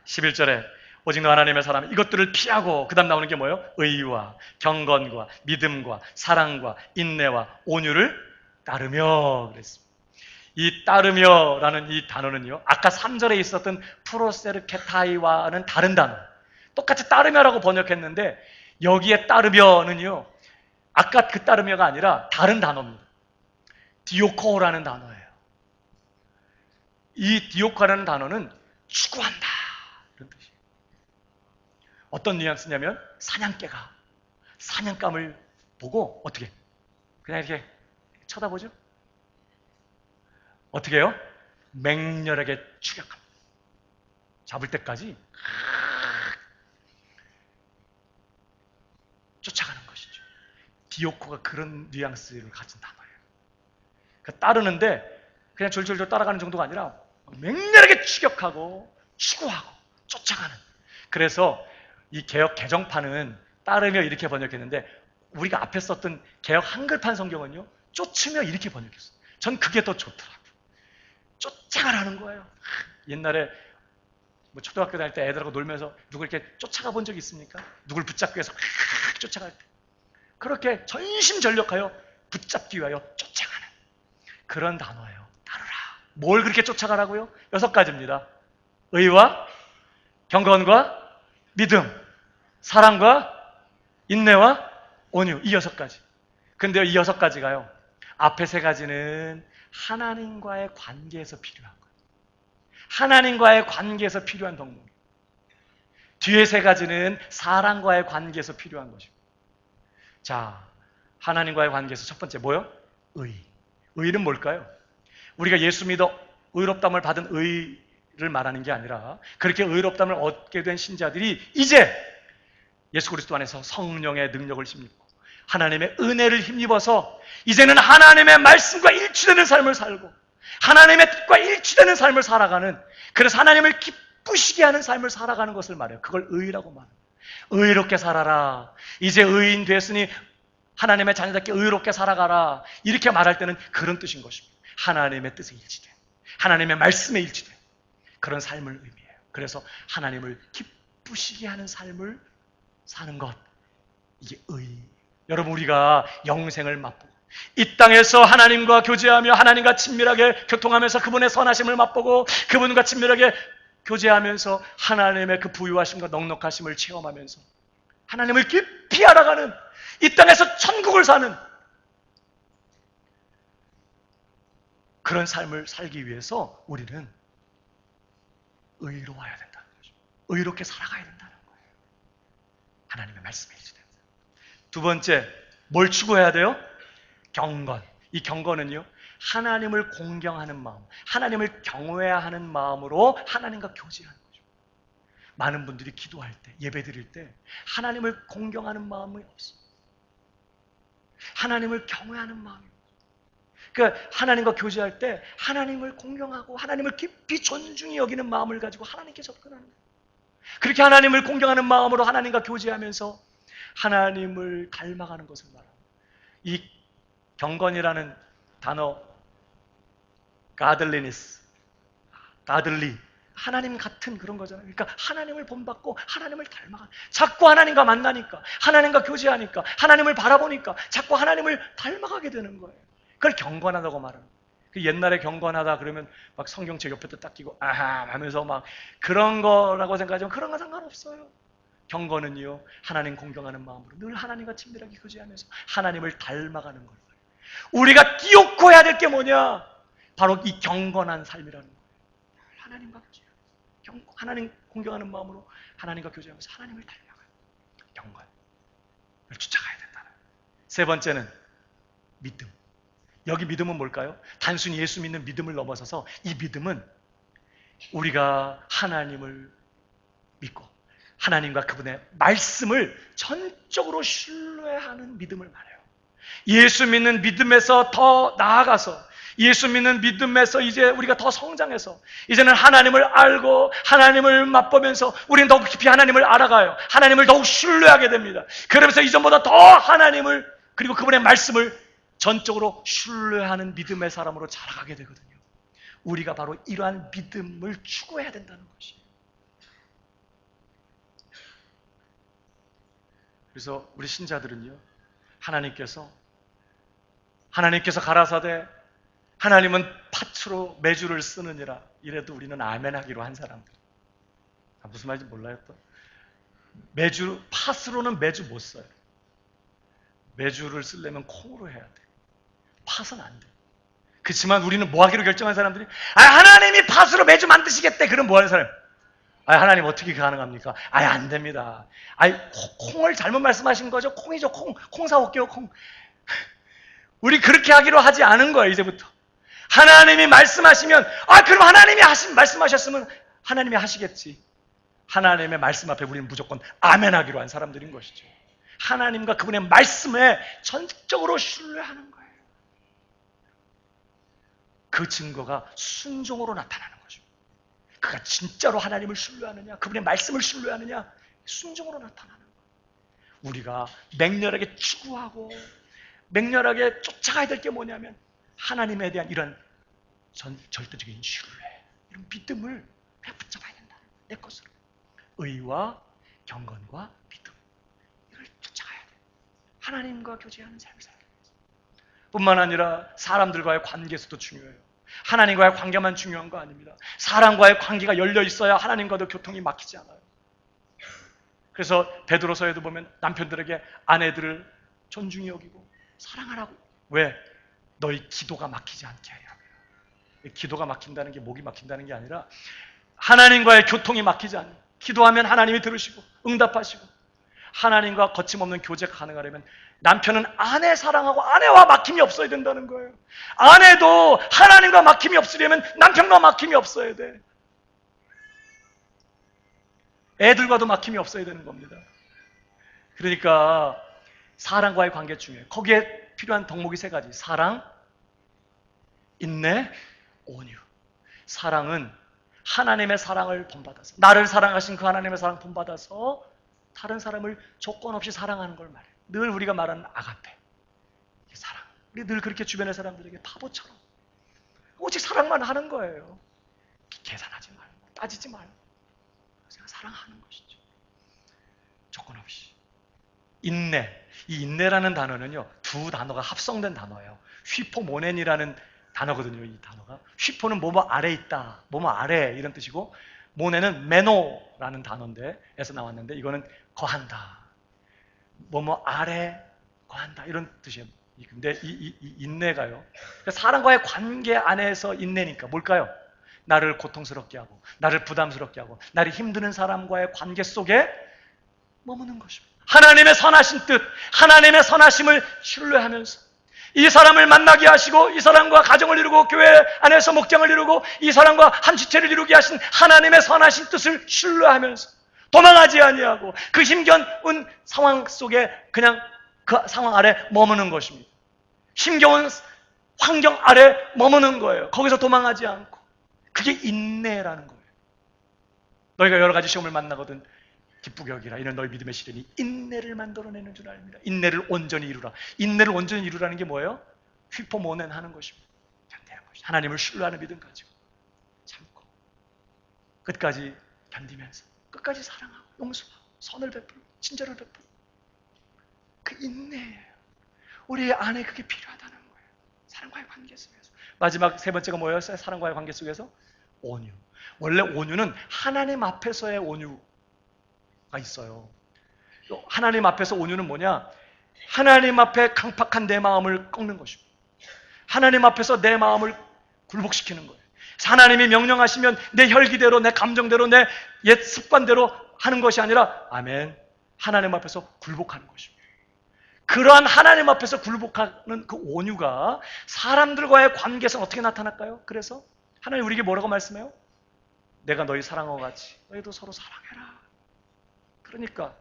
11절에 오직 너 하나님의 사람 이것들을 피하고 그 다음 나오는 게 뭐예요? 의와 경건과 믿음과 사랑과 인내와 온유를 따르며 그랬습니다. 이 따르며라는 이 단어는요, 아까 3절에 있었던 프로세르케타이와는 다른 단어. 똑같이 따르며라고 번역했는데 여기에 따르며는요, 아까 그 따르며가 아니라 다른 단어입니다. 디오코라는 단어예요. 이 디오코라는 단어는 추구한다 이런 뜻이에요. 어떤 뉘앙스냐면 사냥개가 사냥감을 보고 어떻게 그냥 이렇게 쳐다보죠? 어떻게 해요? 맹렬하게 추격합니다. 잡을 때까지 쫓아가는 것이죠. 디오코가 그런 뉘앙스를 가진 단어예요. 그러니까 따르는데 그냥 졸졸졸 따라가는 정도가 아니라 맹렬하게 추격하고 추구하고 쫓아가는. 그래서 이 개역 개정판은 따르며 이렇게 번역했는데 우리가 앞에 썼던 개역 한글판 성경은요, 쫓으며 이렇게 번역했어요. 전 그게 더 좋더라고요. 쫓아가라는 거예요. 옛날에 뭐 초등학교 다닐 때 애들하고 놀면서 누굴 이렇게 쫓아가 본 적 있습니까? 누굴 붙잡기 위해서 쫓아갈 때. 그렇게 전심전력하여 붙잡기 위하여 쫓아가는 그런 단어예요. 따르라. 뭘 그렇게 쫓아가라고요? 6가지입니다. 의와 경건과 믿음, 사랑과 인내와 온유. 이 6가지. 근데요, 이 6가지가요, 앞에 3가지는 하나님과의 관계에서 필요한 거예요. 하나님과의 관계에서 필요한 덕목. 뒤에 3가지는 사람과의 관계에서 필요한 것이고. 자, 하나님과의 관계에서 첫 번째 뭐요? 의. 의는 뭘까요? 우리가 예수 믿어 의롭다함을 받은 의를 말하는 게 아니라 그렇게 의롭다함을 얻게 된 신자들이 이제 예수 그리스도 안에서 성령의 능력을 힘입고 하나님의 은혜를 힘입어서 이제는 하나님의 말씀과 일치되는 삶을 살고 하나님의 뜻과 일치되는 삶을 살아가는, 그래서 하나님을 기쁘시게 하는 삶을 살아가는 것을 말해요. 그걸 의라고 말해요. 의롭게 살아라. 이제 의인 됐으니 하나님의 자녀답게 의롭게 살아가라. 이렇게 말할 때는 그런 뜻인 것입니다. 하나님의 뜻에 일치된, 하나님의 말씀에 일치된 그런 삶을 의미해요. 그래서 하나님을 기쁘시게 하는 삶을 사는 것, 이게 의. 여러분, 우리가 영생을 맛보고 이 땅에서 하나님과 교제하며 하나님과 친밀하게 교통하면서 그분의 선하심을 맛보고 그분과 친밀하게 교제하면서 하나님의 그 부유하심과 넉넉하심을 체험하면서 하나님을 깊이 알아가는, 이 땅에서 천국을 사는 그런 삶을 살기 위해서 우리는 의로워야 된다는 거죠. 의롭게 살아가야 된다는 거예요. 하나님의 말씀에 일치된다. 두 번째, 뭘 추구해야 돼요? 경건. 이 경건은요, 하나님을 공경하는 마음, 하나님을 경외하는 마음으로 하나님과 교제하는 거죠. 많은 분들이 기도할 때, 예배 드릴 때 하나님을 공경하는 마음이 없습니다. 하나님을 경외하는 마음이 없어요. 그러니까 하나님과 교제할 때 하나님을 공경하고 하나님을 깊이 존중히 여기는 마음을 가지고 하나님께 접근하는 거예요. 그렇게 하나님을 공경하는 마음으로 하나님과 교제하면서 하나님을 닮아가는 것을 말합니다. 이 경건이라는 단어, godliness, godly, 하나님 같은 그런 거잖아요. 그러니까 하나님을 본받고 하나님을 닮아가. 자꾸 하나님과 만나니까, 하나님과 교제하니까, 하나님을 바라보니까 자꾸 하나님을 닮아가게 되는 거예요. 그걸 경건하다고 말합니다. 옛날에 경건하다 그러면 막 성경책 옆에도 딱 끼고 아하 하면서 막 그런 거라고 생각하지만 그런 거 상관없어요. 경건은요, 하나님 공경하는 마음으로 늘 하나님과 친밀하게 교제하면서 하나님을 닮아가는 거예요. 우리가 끼얹고 해야 될 게 뭐냐? 바로 이 경건한 삶이라는 거예요. 하나님과 교제하면서 하나님 공경하는 마음으로 하나님과 교제하면서 하나님을 닮아가요. 경건을 쫓아가야 된다는. 세 번째는 믿음. 여기 믿음은 뭘까요? 단순히 예수 믿는 믿음을 넘어서서 이 믿음은 우리가 하나님을 믿고 하나님과 그분의 말씀을 전적으로 신뢰하는 믿음을 말해요. 예수 믿는 믿음에서 더 나아가서, 예수 믿는 믿음에서 이제 우리가 더 성장해서 이제는 하나님을 알고 하나님을 맛보면서 우리는 더욱 깊이 하나님을 알아가요. 하나님을 더욱 신뢰하게 됩니다. 그러면서 이전보다 더 하나님을 그리고 그분의 말씀을 전적으로 신뢰하는 믿음의 사람으로 자라가게 되거든요. 우리가 바로 이러한 믿음을 추구해야 된다는 것이에요. 그래서 우리 신자들은요, 하나님께서 가라사대 하나님은 팥으로 매주를 쓰느니라 이래도 우리는 아멘 하기로 한 사람들. 무슨 말인지 몰라요 또? 팥으로는 매주 못 써요. 매주를 쓰려면 콩으로 해야 돼. 팥은 안 돼. 그렇지만 우리는 뭐 하기로 결정한 사람들이 하나님이 팥으로 매주 만드시겠대. 그럼 뭐 하는 사람? 하나님 어떻게 가능합니까? 안 됩니다. 콩을 잘못 말씀하신 거죠? 콩이죠. 콩 사올게요. 콩. 우리 그렇게 하기로 하지 않은 거예요. 이제부터. 하나님이 말씀하시면 그럼 하나님이 말씀하셨으면 하나님이 하시겠지. 하나님의 말씀 앞에 우리는 무조건 아멘 하기로 한 사람들인 것이죠. 하나님과 그분의 말씀에 전적으로 신뢰하는 거예요. 그 증거가 순종으로 나타나는 거죠. 그가 진짜로 하나님을 신뢰하느냐, 그분의 말씀을 신뢰하느냐, 순종으로 나타나는 거예요. 우리가 맹렬하게 추구하고 맹렬하게 쫓아가야 될 게 뭐냐면 하나님에 대한 이런 절대적인 신뢰, 이런 믿음을 그냥 붙잡아야 된다. 내 것으로. 의와 경건과 믿음, 이걸 쫓아가야 돼. 하나님과 교제하는 삶을 살아야 돼. 뿐만 아니라 사람들과의 관계에서도 중요해요. 하나님과의 관계만 중요한 거 아닙니다. 사람과의 관계가 열려 있어야 하나님과도 교통이 막히지 않아요. 그래서 베드로서에도 보면 남편들에게 아내들을 존중히 여기고 사랑하라고. 왜? 너희 기도가 막히지 않게 하라고요. 기도가 막힌다는 게 목이 막힌다는 게 아니라 하나님과의 교통이 막히지 않아요. 기도하면 하나님이 들으시고 응답하시고 하나님과 거침없는 교제가 가능하려면 남편은 아내 사랑하고 아내와 막힘이 없어야 된다는 거예요. 아내도 하나님과 막힘이 없으려면 남편과 막힘이 없어야 돼. 애들과도 막힘이 없어야 되는 겁니다. 그러니까 사랑과의 관계 중에 거기에 필요한 덕목이 3가지. 사랑, 인내, 온유. 사랑은 하나님의 사랑을 본받아서, 나를 사랑하신 그 하나님의 사랑 본받아서 다른 사람을 조건 없이 사랑하는 걸 말해요. 늘 우리가 말하는 아가페, 사랑. 우리 늘 그렇게 주변의 사람들에게 바보처럼 오직 사랑만 하는 거예요. 계산하지 말고 따지지 말고 그냥 사랑하는 것이죠. 조건 없이. 인내. 이 인내라는 단어는요, 2 단어가 합성된 단어예요. 휘포모넨이라는 단어거든요. 이 단어가. 휘포는 뭐뭐 아래 있다, 뭐뭐 아래 이런 뜻이고, 모넨은 메노라는 단어인데 에서 나왔는데 이거는 거한다, 뭐뭐 아래 거한다 이런 뜻이에요. 근데 이 인내가요, 사람과의 관계 안에서 인내니까 뭘까요? 나를 고통스럽게 하고 나를 부담스럽게 하고 나를 힘드는 사람과의 관계 속에 머무는 것입니다. 하나님의 선하신 뜻, 하나님의 선하심을 신뢰하면서 이 사람을 만나게 하시고 이 사람과 가정을 이루고 교회 안에서 목장을 이루고 이 사람과 한 지체를 이루게 하신 하나님의 선하신 뜻을 신뢰하면서 도망하지 아니하고 그 힘겨운 상황 속에 그냥 그 상황 아래 머무는 것입니다. 힘겨운 환경 아래 머무는 거예요. 거기서 도망하지 않고. 그게 인내라는 거예요. 너희가 여러 가지 시험을 만나거든 기쁘게 여기라. 이는 너희 믿음의 시련이 인내를 만들어내는 줄 압니다. 인내를 온전히 이루라. 인내를 온전히 이루라는 게 뭐예요? 휘포모넨 하는 것입니다. 견디는 것이. 하나님을 신뢰하는 믿음 가지고 참고 끝까지 견디면서 끝까지 사랑하고 용서하고 선을 베풀고 친절을 베풀고 그 인내예요. 우리 안에 그게 필요하다는 거예요. 사랑과의 관계 속에서. 마지막 3번째가 뭐였어요? 사랑과의 관계 속에서 온유. 원래 온유는 하나님 앞에서의 온유가 있어요. 하나님 앞에서 온유는 뭐냐? 하나님 앞에 강팍한 내 마음을 꺾는 것입니다. 하나님 앞에서 내 마음을 굴복시키는 거예요. 하나님이 명령하시면 내 혈기대로, 내 감정대로, 내 옛 습관대로 하는 것이 아니라 아멘, 하나님 앞에서 굴복하는 것입니다. 그러한 하나님 앞에서 굴복하는 그 온유가 사람들과의 관계에서는 어떻게 나타날까요? 그래서 하나님 우리에게 뭐라고 말씀해요? 내가 너희 사랑하고 같이 너희도 서로 사랑해라. 그러니까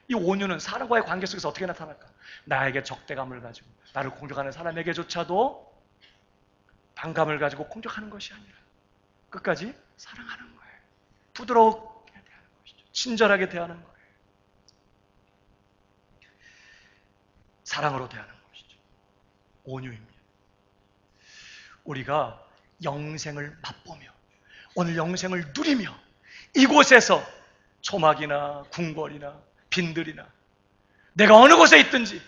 이 온유는 사람과의 관계 속에서 어떻게 나타날까? 나에게 적대감을 가지고 나를 공격하는 사람에게조차도 반감을 가지고 공격하는 것이 아니라 끝까지 사랑하는 거예요. 부드럽게 대하는 것이죠. 친절하게 대하는 거예요. 사랑으로 대하는 것이죠. 온유입니다. 우리가 영생을 맛보며 오늘 영생을 누리며 이곳에서 초막이나 궁궐이나 빈들이나 내가 어느 곳에 있든지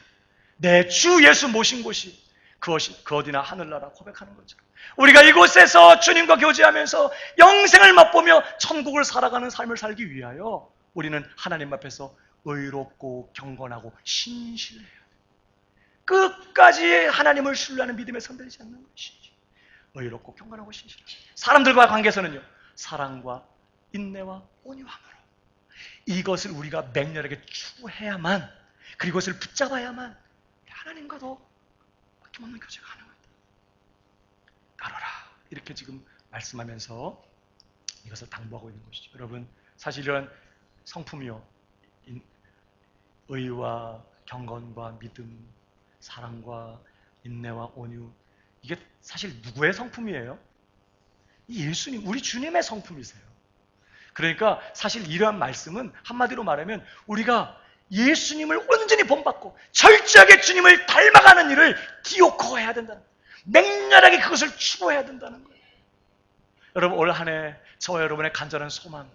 내 주 예수 모신 곳이 그것이 그 어디나 하늘나라 고백하는 거죠. 우리가 이곳에서 주님과 교제하면서 영생을 맛보며 천국을 살아가는 삶을 살기 위하여 우리는 하나님 앞에서 의롭고 경건하고 신실해야 돼요. 끝까지 하나님을 신뢰하는 믿음에 선들지 않는 것이지. 의롭고 경건하고 신실하고 사람들과의 관계에서는요 사랑과 인내와 온유함으로 이것을 우리가 맹렬하게 추구해야만 그리고 이것을 붙잡아야만 하나님과도 막힘없는 교제가 가능합니다. 따르라 이렇게 지금 말씀하면서 이것을 당부하고 있는 것이죠. 여러분 사실 이런 성품이요 의와 경건과 믿음 사랑과 인내와 온유 이게 사실 누구의 성품이에요? 이 예수님 우리 주님의 성품이세요. 그러니까 사실 이러한 말씀은 한마디로 말하면 우리가 예수님을 온전히 본받고 철저하게 주님을 닮아가는 일을 기억해야 된다는 거예요. 맹렬하게 그것을 추구해야 된다는 거예요. 여러분 올 한 해 저와 여러분의 간절한 소망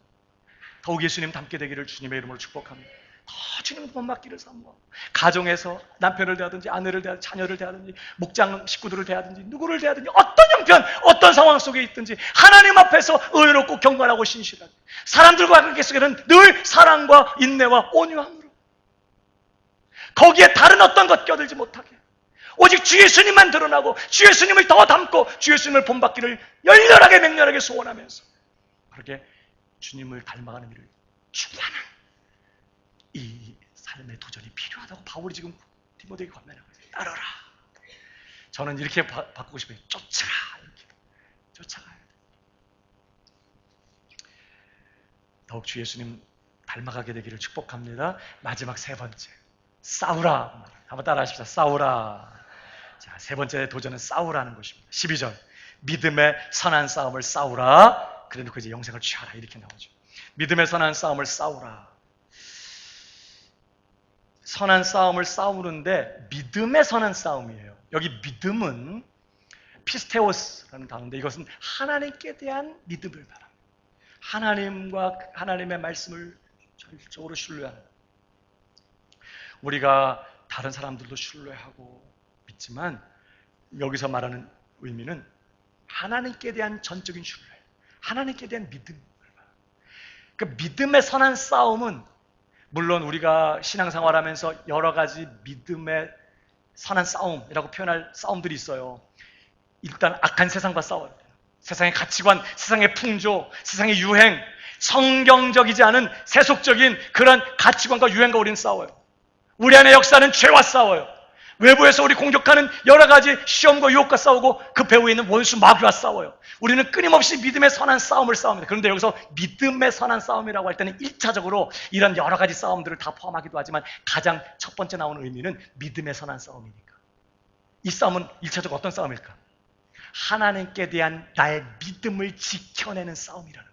더욱 예수님 닮게 되기를 주님의 이름으로 축복합니다. 더 주님 본받기를 사모하고 가정에서 남편을 대하든지 아내를 대하든지 자녀를 대하든지 목장 식구들을 대하든지 누구를 대하든지 어떤 형편 어떤 상황 속에 있든지 하나님 앞에서 의롭고 경건하고 신실하게 사람들과 관계 속에는 늘 사랑과 인내와 온유함으로 거기에 다른 어떤 것 껴들지 못하게 오직 주 예수님만 드러나고 주 예수님을 더 닮고 주 예수님을 본받기를 열렬하게 맹렬하게 소원하면서 그렇게 주님을 닮아가는 일을 추구하는 이 삶의 도전이 필요하다고 바울이 지금 디모데에게 권면하고 있어요. 따르라. 저는 이렇게 바꾸고 싶어요. 쫓아라. 이렇게. 쫓아가야 돼. 더욱 주 예수님 닮아가게 되기를 축복합니다. 마지막 세 번째. 싸우라. 한번 따라 하십시오. 싸우라. 자, 세 번째 도전은 싸우라는 것입니다. 12절. 믿음의 선한 싸움을 싸우라. 그래 놓고 이제 영생을 취하라. 이렇게 나오죠. 믿음의 선한 싸움을 싸우라. 선한 싸움을 싸우는데 믿음의 선한 싸움이에요. 여기 믿음은 피스테오스라는 단어인데 이것은 하나님께 대한 믿음을 말합니다. 하나님과 하나님의 말씀을 절대적으로 신뢰하는 우리가 다른 사람들도 신뢰하고 믿지만 여기서 말하는 의미는 하나님께 대한 전적인 신뢰, 하나님께 대한 믿음을 말합니다. 그 믿음의 선한 싸움은 물론 우리가 신앙생활하면서 여러 가지 믿음의 선한 싸움이라고 표현할 싸움들이 있어요. 일단 악한 세상과 싸워야 돼요. 세상의 가치관, 세상의 풍조, 세상의 유행, 성경적이지 않은 세속적인 그런 가치관과 유행과 우리는 싸워요. 우리 안의 역사는 죄와 싸워요. 외부에서 우리 공격하는 여러 가지 시험과 유혹과 싸우고 그 배후에 있는 원수 마귀와 싸워요. 우리는 끊임없이 믿음의 선한 싸움을 싸웁니다. 그런데 여기서 믿음의 선한 싸움이라고 할 때는 1차적으로 이런 여러 가지 싸움들을 다 포함하기도 하지만 가장 첫 번째 나오는 의미는 믿음의 선한 싸움이니까. 이 싸움은 1차적으로 어떤 싸움일까? 하나님께 대한 나의 믿음을 지켜내는 싸움이라는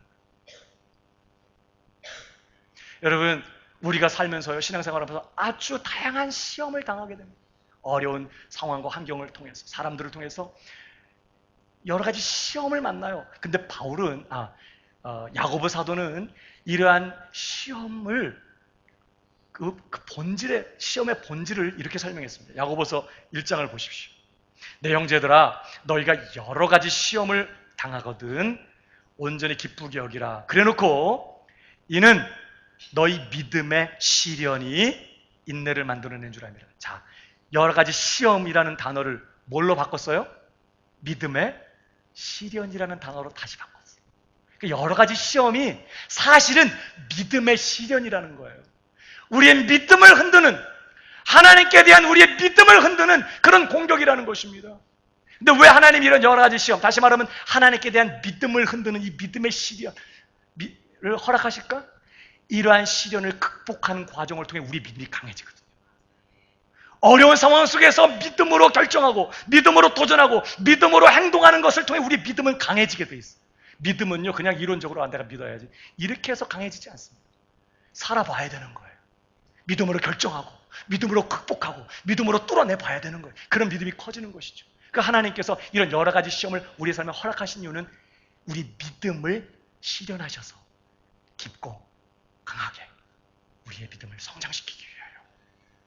거예요. 여러분 우리가 살면서요 신앙생활하면서 아주 다양한 시험을 당하게 됩니다. 어려운 상황과 환경을 통해서 사람들을 통해서 여러 가지 시험을 만나요. 근데 바울은 야고보 사도는 이러한 시험을 그 본질의 시험의 본질을 이렇게 설명했습니다. 야고보서 1장을 보십시오. 내 형제들아 너희가 여러 가지 시험을 당하거든 온전히 기쁘게 여기라. 그래놓고 이는 너희 믿음의 시련이 인내를 만들어낸 줄 압니다. 자, 여러 가지 시험이라는 단어를 뭘로 바꿨어요? 믿음의 시련이라는 단어로 다시 바꿨어요. 여러 가지 시험이 사실은 믿음의 시련이라는 거예요. 우리의 믿음을 흔드는 하나님께 대한 우리의 믿음을 흔드는 그런 공격이라는 것입니다. 근데 왜 하나님이 이런 여러 가지 시험, 다시 말하면 하나님께 대한 믿음을 흔드는 이 믿음의 시련을 허락하실까? 이러한 시련을 극복하는 과정을 통해 우리 믿음이 강해지거든요. 어려운 상황 속에서 믿음으로 결정하고 믿음으로 도전하고 믿음으로 행동하는 것을 통해 우리 믿음은 강해지게 돼 있어요. 믿음은요, 그냥 이론적으로 내가 믿어야지 이렇게 해서 강해지지 않습니다. 살아봐야 되는 거예요. 믿음으로 결정하고 믿음으로 극복하고 믿음으로 뚫어내 봐야 되는 거예요. 그런 믿음이 커지는 것이죠. 그 하나님께서 이런 여러 가지 시험을 우리 삶에 허락하신 이유는 우리 믿음을 실현하셔서 깊고 강하게 우리의 믿음을 성장시키기 위하여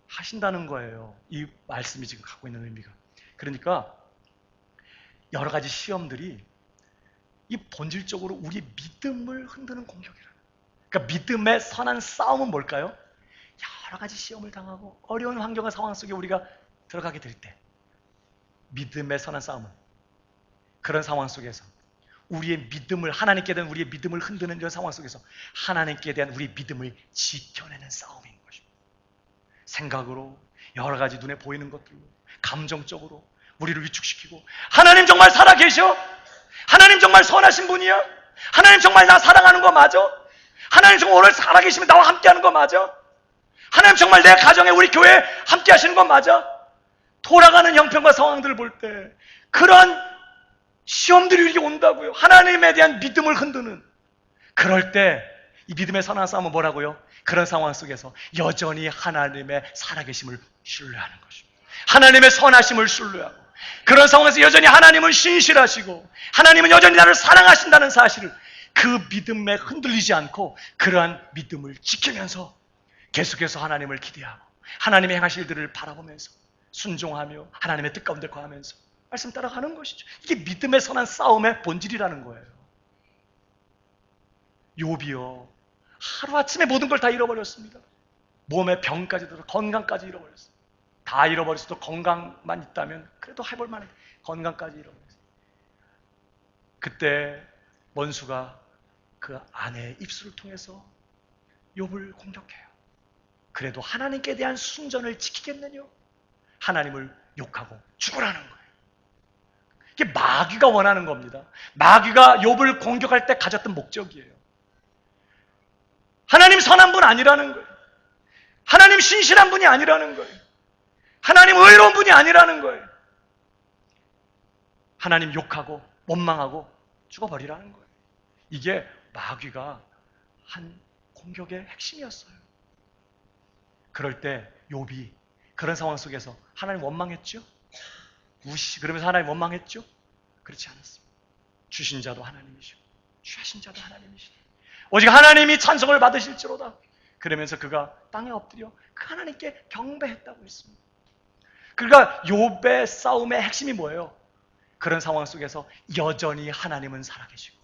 하신다는 거예요. 이 말씀이 지금 갖고 있는 의미가. 그러니까 여러 가지 시험들이 이 본질적으로 우리 믿음을 흔드는 공격이라는. 그러니까 믿음의 선한 싸움은 뭘까요? 여러 가지 시험을 당하고 어려운 환경과 상황 속에 우리가 들어가게 될 때 믿음의 선한 싸움은 그런 상황 속에서 우리의 믿음을, 하나님께 대한 우리의 믿음을 흔드는 이런 상황 속에서 하나님께 대한 우리 믿음을 지켜내는 싸움인 것입니다. 생각으로, 여러 가지 눈에 보이는 것들로, 감정적으로 우리를 위축시키고, 하나님 정말 살아계셔? 하나님 정말 선하신 분이야? 하나님 정말 나 사랑하는 거 맞아? 하나님 정말 오늘 살아계시면 나와 함께하는 거 맞아? 하나님 정말 내 가정에, 우리 교회에 함께하시는 거 맞아? 돌아가는 형편과 상황들을 볼 때 그런 시험들이 이렇게 온다고요. 하나님에 대한 믿음을 흔드는. 그럴 때 이 믿음의 선한 싸움은 뭐라고요? 그런 상황 속에서 여전히 하나님의 살아계심을 신뢰하는 것입니다. 하나님의 선하심을 신뢰하고, 그런 상황에서 여전히 하나님은 신실하시고 하나님은 여전히 나를 사랑하신다는 사실을, 그 믿음에 흔들리지 않고 그러한 믿음을 지키면서 계속해서 하나님을 기대하고 하나님의 행하실 일들을 바라보면서 순종하며 하나님의 뜻 가운데 거하면서 말씀 따라가는 것이죠. 이게 믿음의 선한 싸움의 본질이라는 거예요. 욥이요, 하루아침에 모든 걸 다 잃어버렸습니다. 몸에 병까지 들어 건강까지 잃어버렸어요. 다 잃어버렸어도 건강만 있다면 그래도 해볼 만한, 건강까지 잃어버렸어요. 그때 원수가 그 아내의 입술을 통해서 욥을 공격해요. 그래도 하나님께 대한 순전을 지키겠느냐? 하나님을 욕하고 죽으라는 거예요. 이게 마귀가 원하는 겁니다. 마귀가 욥을 공격할 때 가졌던 목적이에요. 하나님 선한 분 아니라는 거예요. 하나님 신실한 분이 아니라는 거예요. 하나님 의로운 분이 아니라는 거예요. 하나님 욕하고 원망하고 죽어버리라는 거예요. 이게 마귀가 한 공격의 핵심이었어요. 그럴 때 욥이 그런 상황 속에서 하나님 원망했죠? 그러면서 하나님 원망했죠? 그렇지 않았습니다. 주신 자도 하나님이시고 취하신 자도 하나님이시고 오직 하나님이 찬송을 받으실지로다. 그러면서 그가 땅에 엎드려 그 하나님께 경배했다고 했습니다. 그러니까 욥의 싸움의 핵심이 뭐예요? 그런 상황 속에서 여전히 하나님은 살아계시고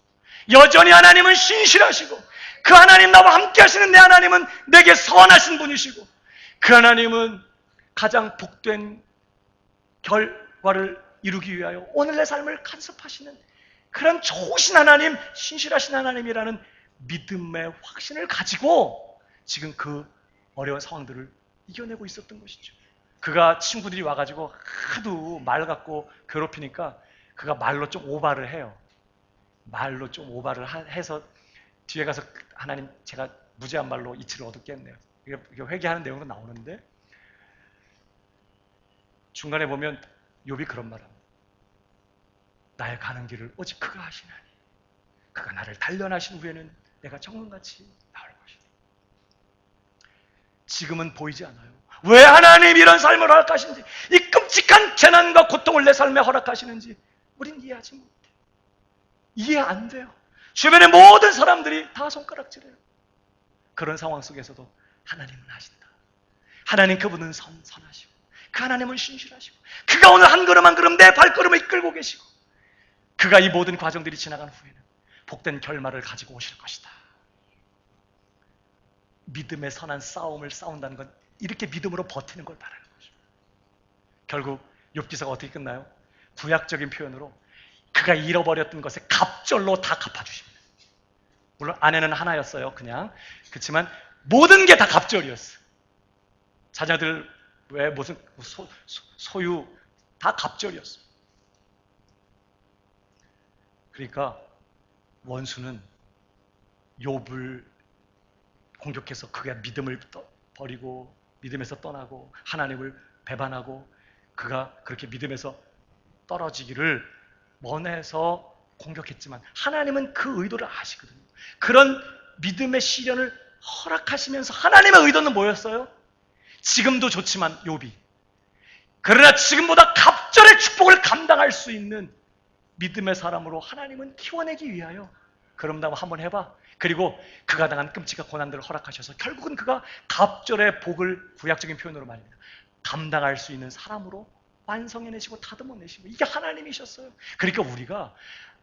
여전히 하나님은 신실하시고 그 하나님, 나와 함께 하시는 내 하나님은 내게 선하신 분이시고 그 하나님은 가장 복된 결과를 이루기 위하여 오늘 내 삶을 간섭하시는 그런 좋으신 하나님, 신실하신 하나님이라는 믿음의 확신을 가지고 지금 그 어려운 상황들을 이겨내고 있었던 것이죠. 그가 친구들이 와가지고 하도 말 갖고 괴롭히니까 그가 말로 좀 오바를 해요. 말로 좀 오바를 해서 뒤에 가서 하나님, 제가 무죄한 말로 이치를 얻었겠네요. 이게 회개하는 내용도 나오는데 중간에 보면 욥이 그런 말을 합니다. 나의 가는 길을 오직 그가 하시나니 그가 나를 단련하신 후에는 내가 정금같이 나올 것이다. 지금은 보이지 않아요. 왜 하나님 이런 삶을 허락하시는지, 이 끔찍한 재난과 고통을 내 삶에 허락하시는지 우린 이해하지 못해. 이해 안 돼요. 주변의 모든 사람들이 다 손가락질해요. 그런 상황 속에서도 하나님은 하신다. 하나님, 그분은 선하시고 그 하나님은 신실하시고 그가 오늘 한 걸음 한 걸음 내 발걸음을 이끌고 계시고 그가 이 모든 과정들이 지나간 후에는 복된 결말을 가지고 오실 것이다. 믿음의 선한 싸움을 싸운다는 건 이렇게 믿음으로 버티는 걸 말하는 거죠. 결국 욥기서가 어떻게 끝나요? 구약적인 표현으로 그가 잃어버렸던 것에 갑절로 다 갚아주십니다. 물론 아내는 하나였어요, 그냥. 그렇지만 모든 게 다 갑절이었어요. 자녀들 왜 무슨 소유 다 갑절이었어요. 그러니까 원수는 욥을 공격해서 그가 믿음을 버리고 믿음에서 떠나고 하나님을 배반하고 그가 그렇게 믿음에서 떨어지기를 원해서 공격했지만 하나님은 그 의도를 아시거든요. 그런 믿음의 시련을 허락하시면서 하나님의 의도는 뭐였어요? 지금도 좋지만 욥이 그러나 지금보다 갑절의 축복을 감당할 수 있는 믿음의 사람으로 하나님은 키워내기 위하여 그런다고 한번 해봐. 그리고 그가 당한 끔찍한 고난들을 허락하셔서 결국은 그가 갑절의 복을 구약적인 표현으로 말입니다. 감당할 수 있는 사람으로 완성해내시고 다듬어내시고 이게 하나님이셨어요. 그러니까 우리가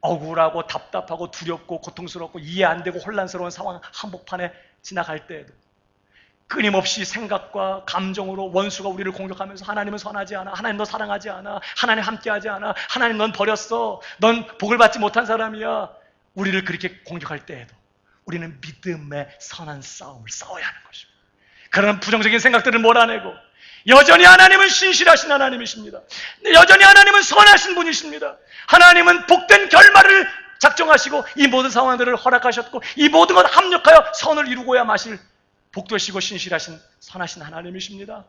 억울하고 답답하고 두렵고 고통스럽고 이해 안 되고 혼란스러운 상황 한복판에 지나갈 때에도 끊임없이 생각과 감정으로 원수가 우리를 공격하면서 하나님은 선하지 않아, 하나님 너 사랑하지 않아, 하나님 함께하지 않아, 하나님 넌 버렸어, 넌 복을 받지 못한 사람이야, 우리를 그렇게 공격할 때에도 우리는 믿음의 선한 싸움을 싸워야 하는 것입니다. 그런 부정적인 생각들을 몰아내고 여전히 하나님은 신실하신 하나님이십니다. 여전히 하나님은 선하신 분이십니다. 하나님은 복된 결말을 작정하시고 이 모든 상황들을 허락하셨고 이 모든 것 합력하여 선을 이루고야 마실 복되시고 신실하신 선하신 하나님이십니다.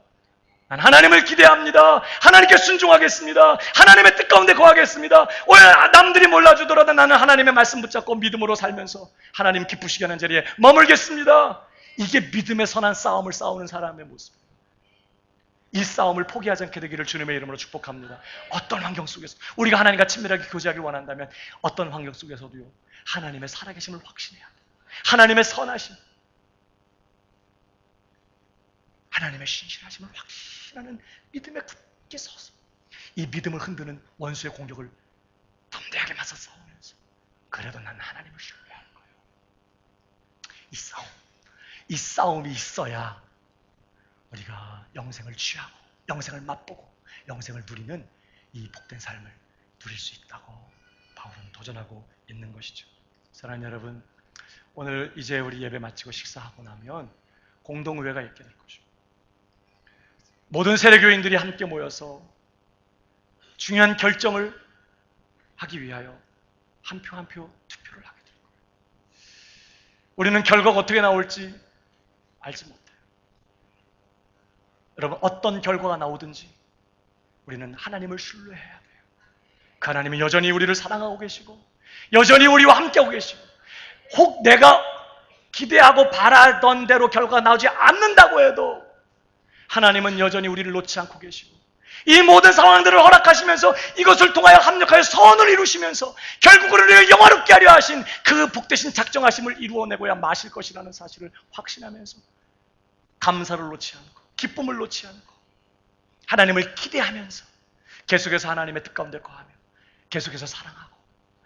난 하나님을 기대합니다. 하나님께 순종하겠습니다. 하나님의 뜻 가운데 거하겠습니다. 오늘 남들이 몰라주더라도 나는 하나님의 말씀 붙잡고 믿음으로 살면서 하나님 기쁘시게 하는 자리에 머물겠습니다. 이게 믿음의 선한 싸움을 싸우는 사람의 모습입니다. 이 싸움을 포기하지 않게 되기를 주님의 이름으로 축복합니다. 어떤 환경 속에서 우리가 하나님과 친밀하게 교제하길 원한다면 어떤 환경 속에서도요 하나님의 살아계심을 확신해야 합니다. 하나님의 선하심, 하나님의 신실하심을 확신하는 믿음에 굳게 서서 이 믿음을 흔드는 원수의 공격을 담대하게 맞서 싸우면서 그래도 나는 하나님을 신뢰하는 거예요. 이 싸움이 있어야 우리가 영생을 취하고 영생을 맛보고 영생을 누리는 이 복된 삶을 누릴 수 있다고 바울은 도전하고 있는 것이죠. 사랑하는 여러분, 오늘 이제 우리 예배 마치고 식사하고 나면 공동의회가 있게 될 것입니다. 모든 세례교인들이 함께 모여서 중요한 결정을 하기 위하여 한 표 한 표 투표를 하게 될 거예요. 우리는 결과가 어떻게 나올지 알지 못해요. 여러분, 어떤 결과가 나오든지 우리는 하나님을 신뢰해야 돼요. 그 하나님은 여전히 우리를 사랑하고 계시고 여전히 우리와 함께하고 계시고 혹 내가 기대하고 바라던 대로 결과가 나오지 않는다고 해도 하나님은 여전히 우리를 놓지 않고 계시고 이 모든 상황들을 허락하시면서 이것을 통하여 합력하여 선을 이루시면서 결국은 우리를 영화롭게 하려 하신 그 복되신 작정하심을 이루어내고야 마실 것이라는 사실을 확신하면서 감사를 놓지 않고 기쁨을 놓지 않고 하나님을 기대하면서 계속해서 하나님의 뜻 가운데 거하며 계속해서 사랑하고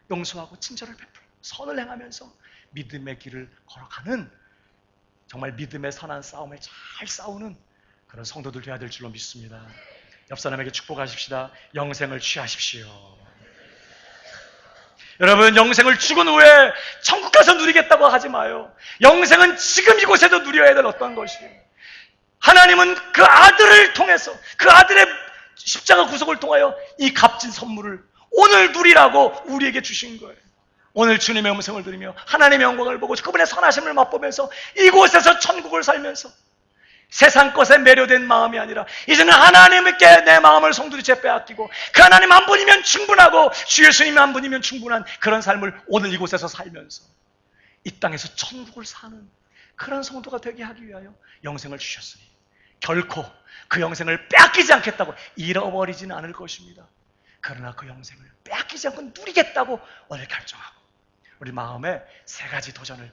용서하고 친절을 베풀고 선을 행하면서 믿음의 길을 걸어가는 정말 믿음의 선한 싸움을 잘 싸우는 그런 성도들 되어야 될 줄로 믿습니다. 옆 사람에게 축복하십시다. 영생을 취하십시오. 여러분, 영생을 죽은 후에 천국 가서 누리겠다고 하지 마요. 영생은 지금 이곳에도 누려야 될 어떤 것이에요. 하나님은 그 아들을 통해서 그 아들의 십자가 구속을 통하여 이 값진 선물을 오늘 누리라고 우리에게 주신 거예요. 오늘 주님의 음성을 들으며 하나님의 영광을 보고 그분의 선하심을 맛보면서 이곳에서 천국을 살면서 세상 것에 매료된 마음이 아니라 이제는 하나님께 내 마음을 송두리째 빼앗기고 그 하나님 한 분이면 충분하고 주 예수님 한 분이면 충분한 그런 삶을 오늘 이곳에서 살면서 이 땅에서 천국을 사는 그런 성도가 되게 하기 위하여 영생을 주셨으니 결코 그 영생을 빼앗기지 않겠다고 잃어버리지는 않을 것입니다. 그러나 그 영생을 빼앗기지 않고 누리겠다고 오늘 결정하고 우리 마음에 세 가지 도전을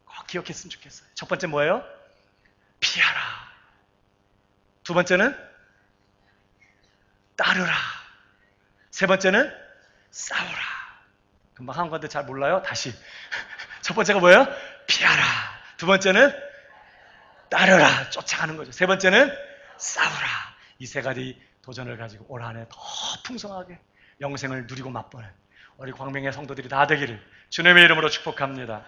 꼭 기억했으면 좋겠어요. 첫 번째 뭐예요? 피하라. 두 번째는 따르라. 세 번째는 싸우라. 금방 한 건데 잘 몰라요? 다시. 첫 번째가 뭐예요? 피하라. 두 번째는 따르라. 쫓아가는 거죠. 세 번째는 싸우라. 이 세 가지 도전을 가지고 올 한 해 더 풍성하게 영생을 누리고 맛보는 우리 광명의 성도들이 다 되기를 주님의 이름으로 축복합니다.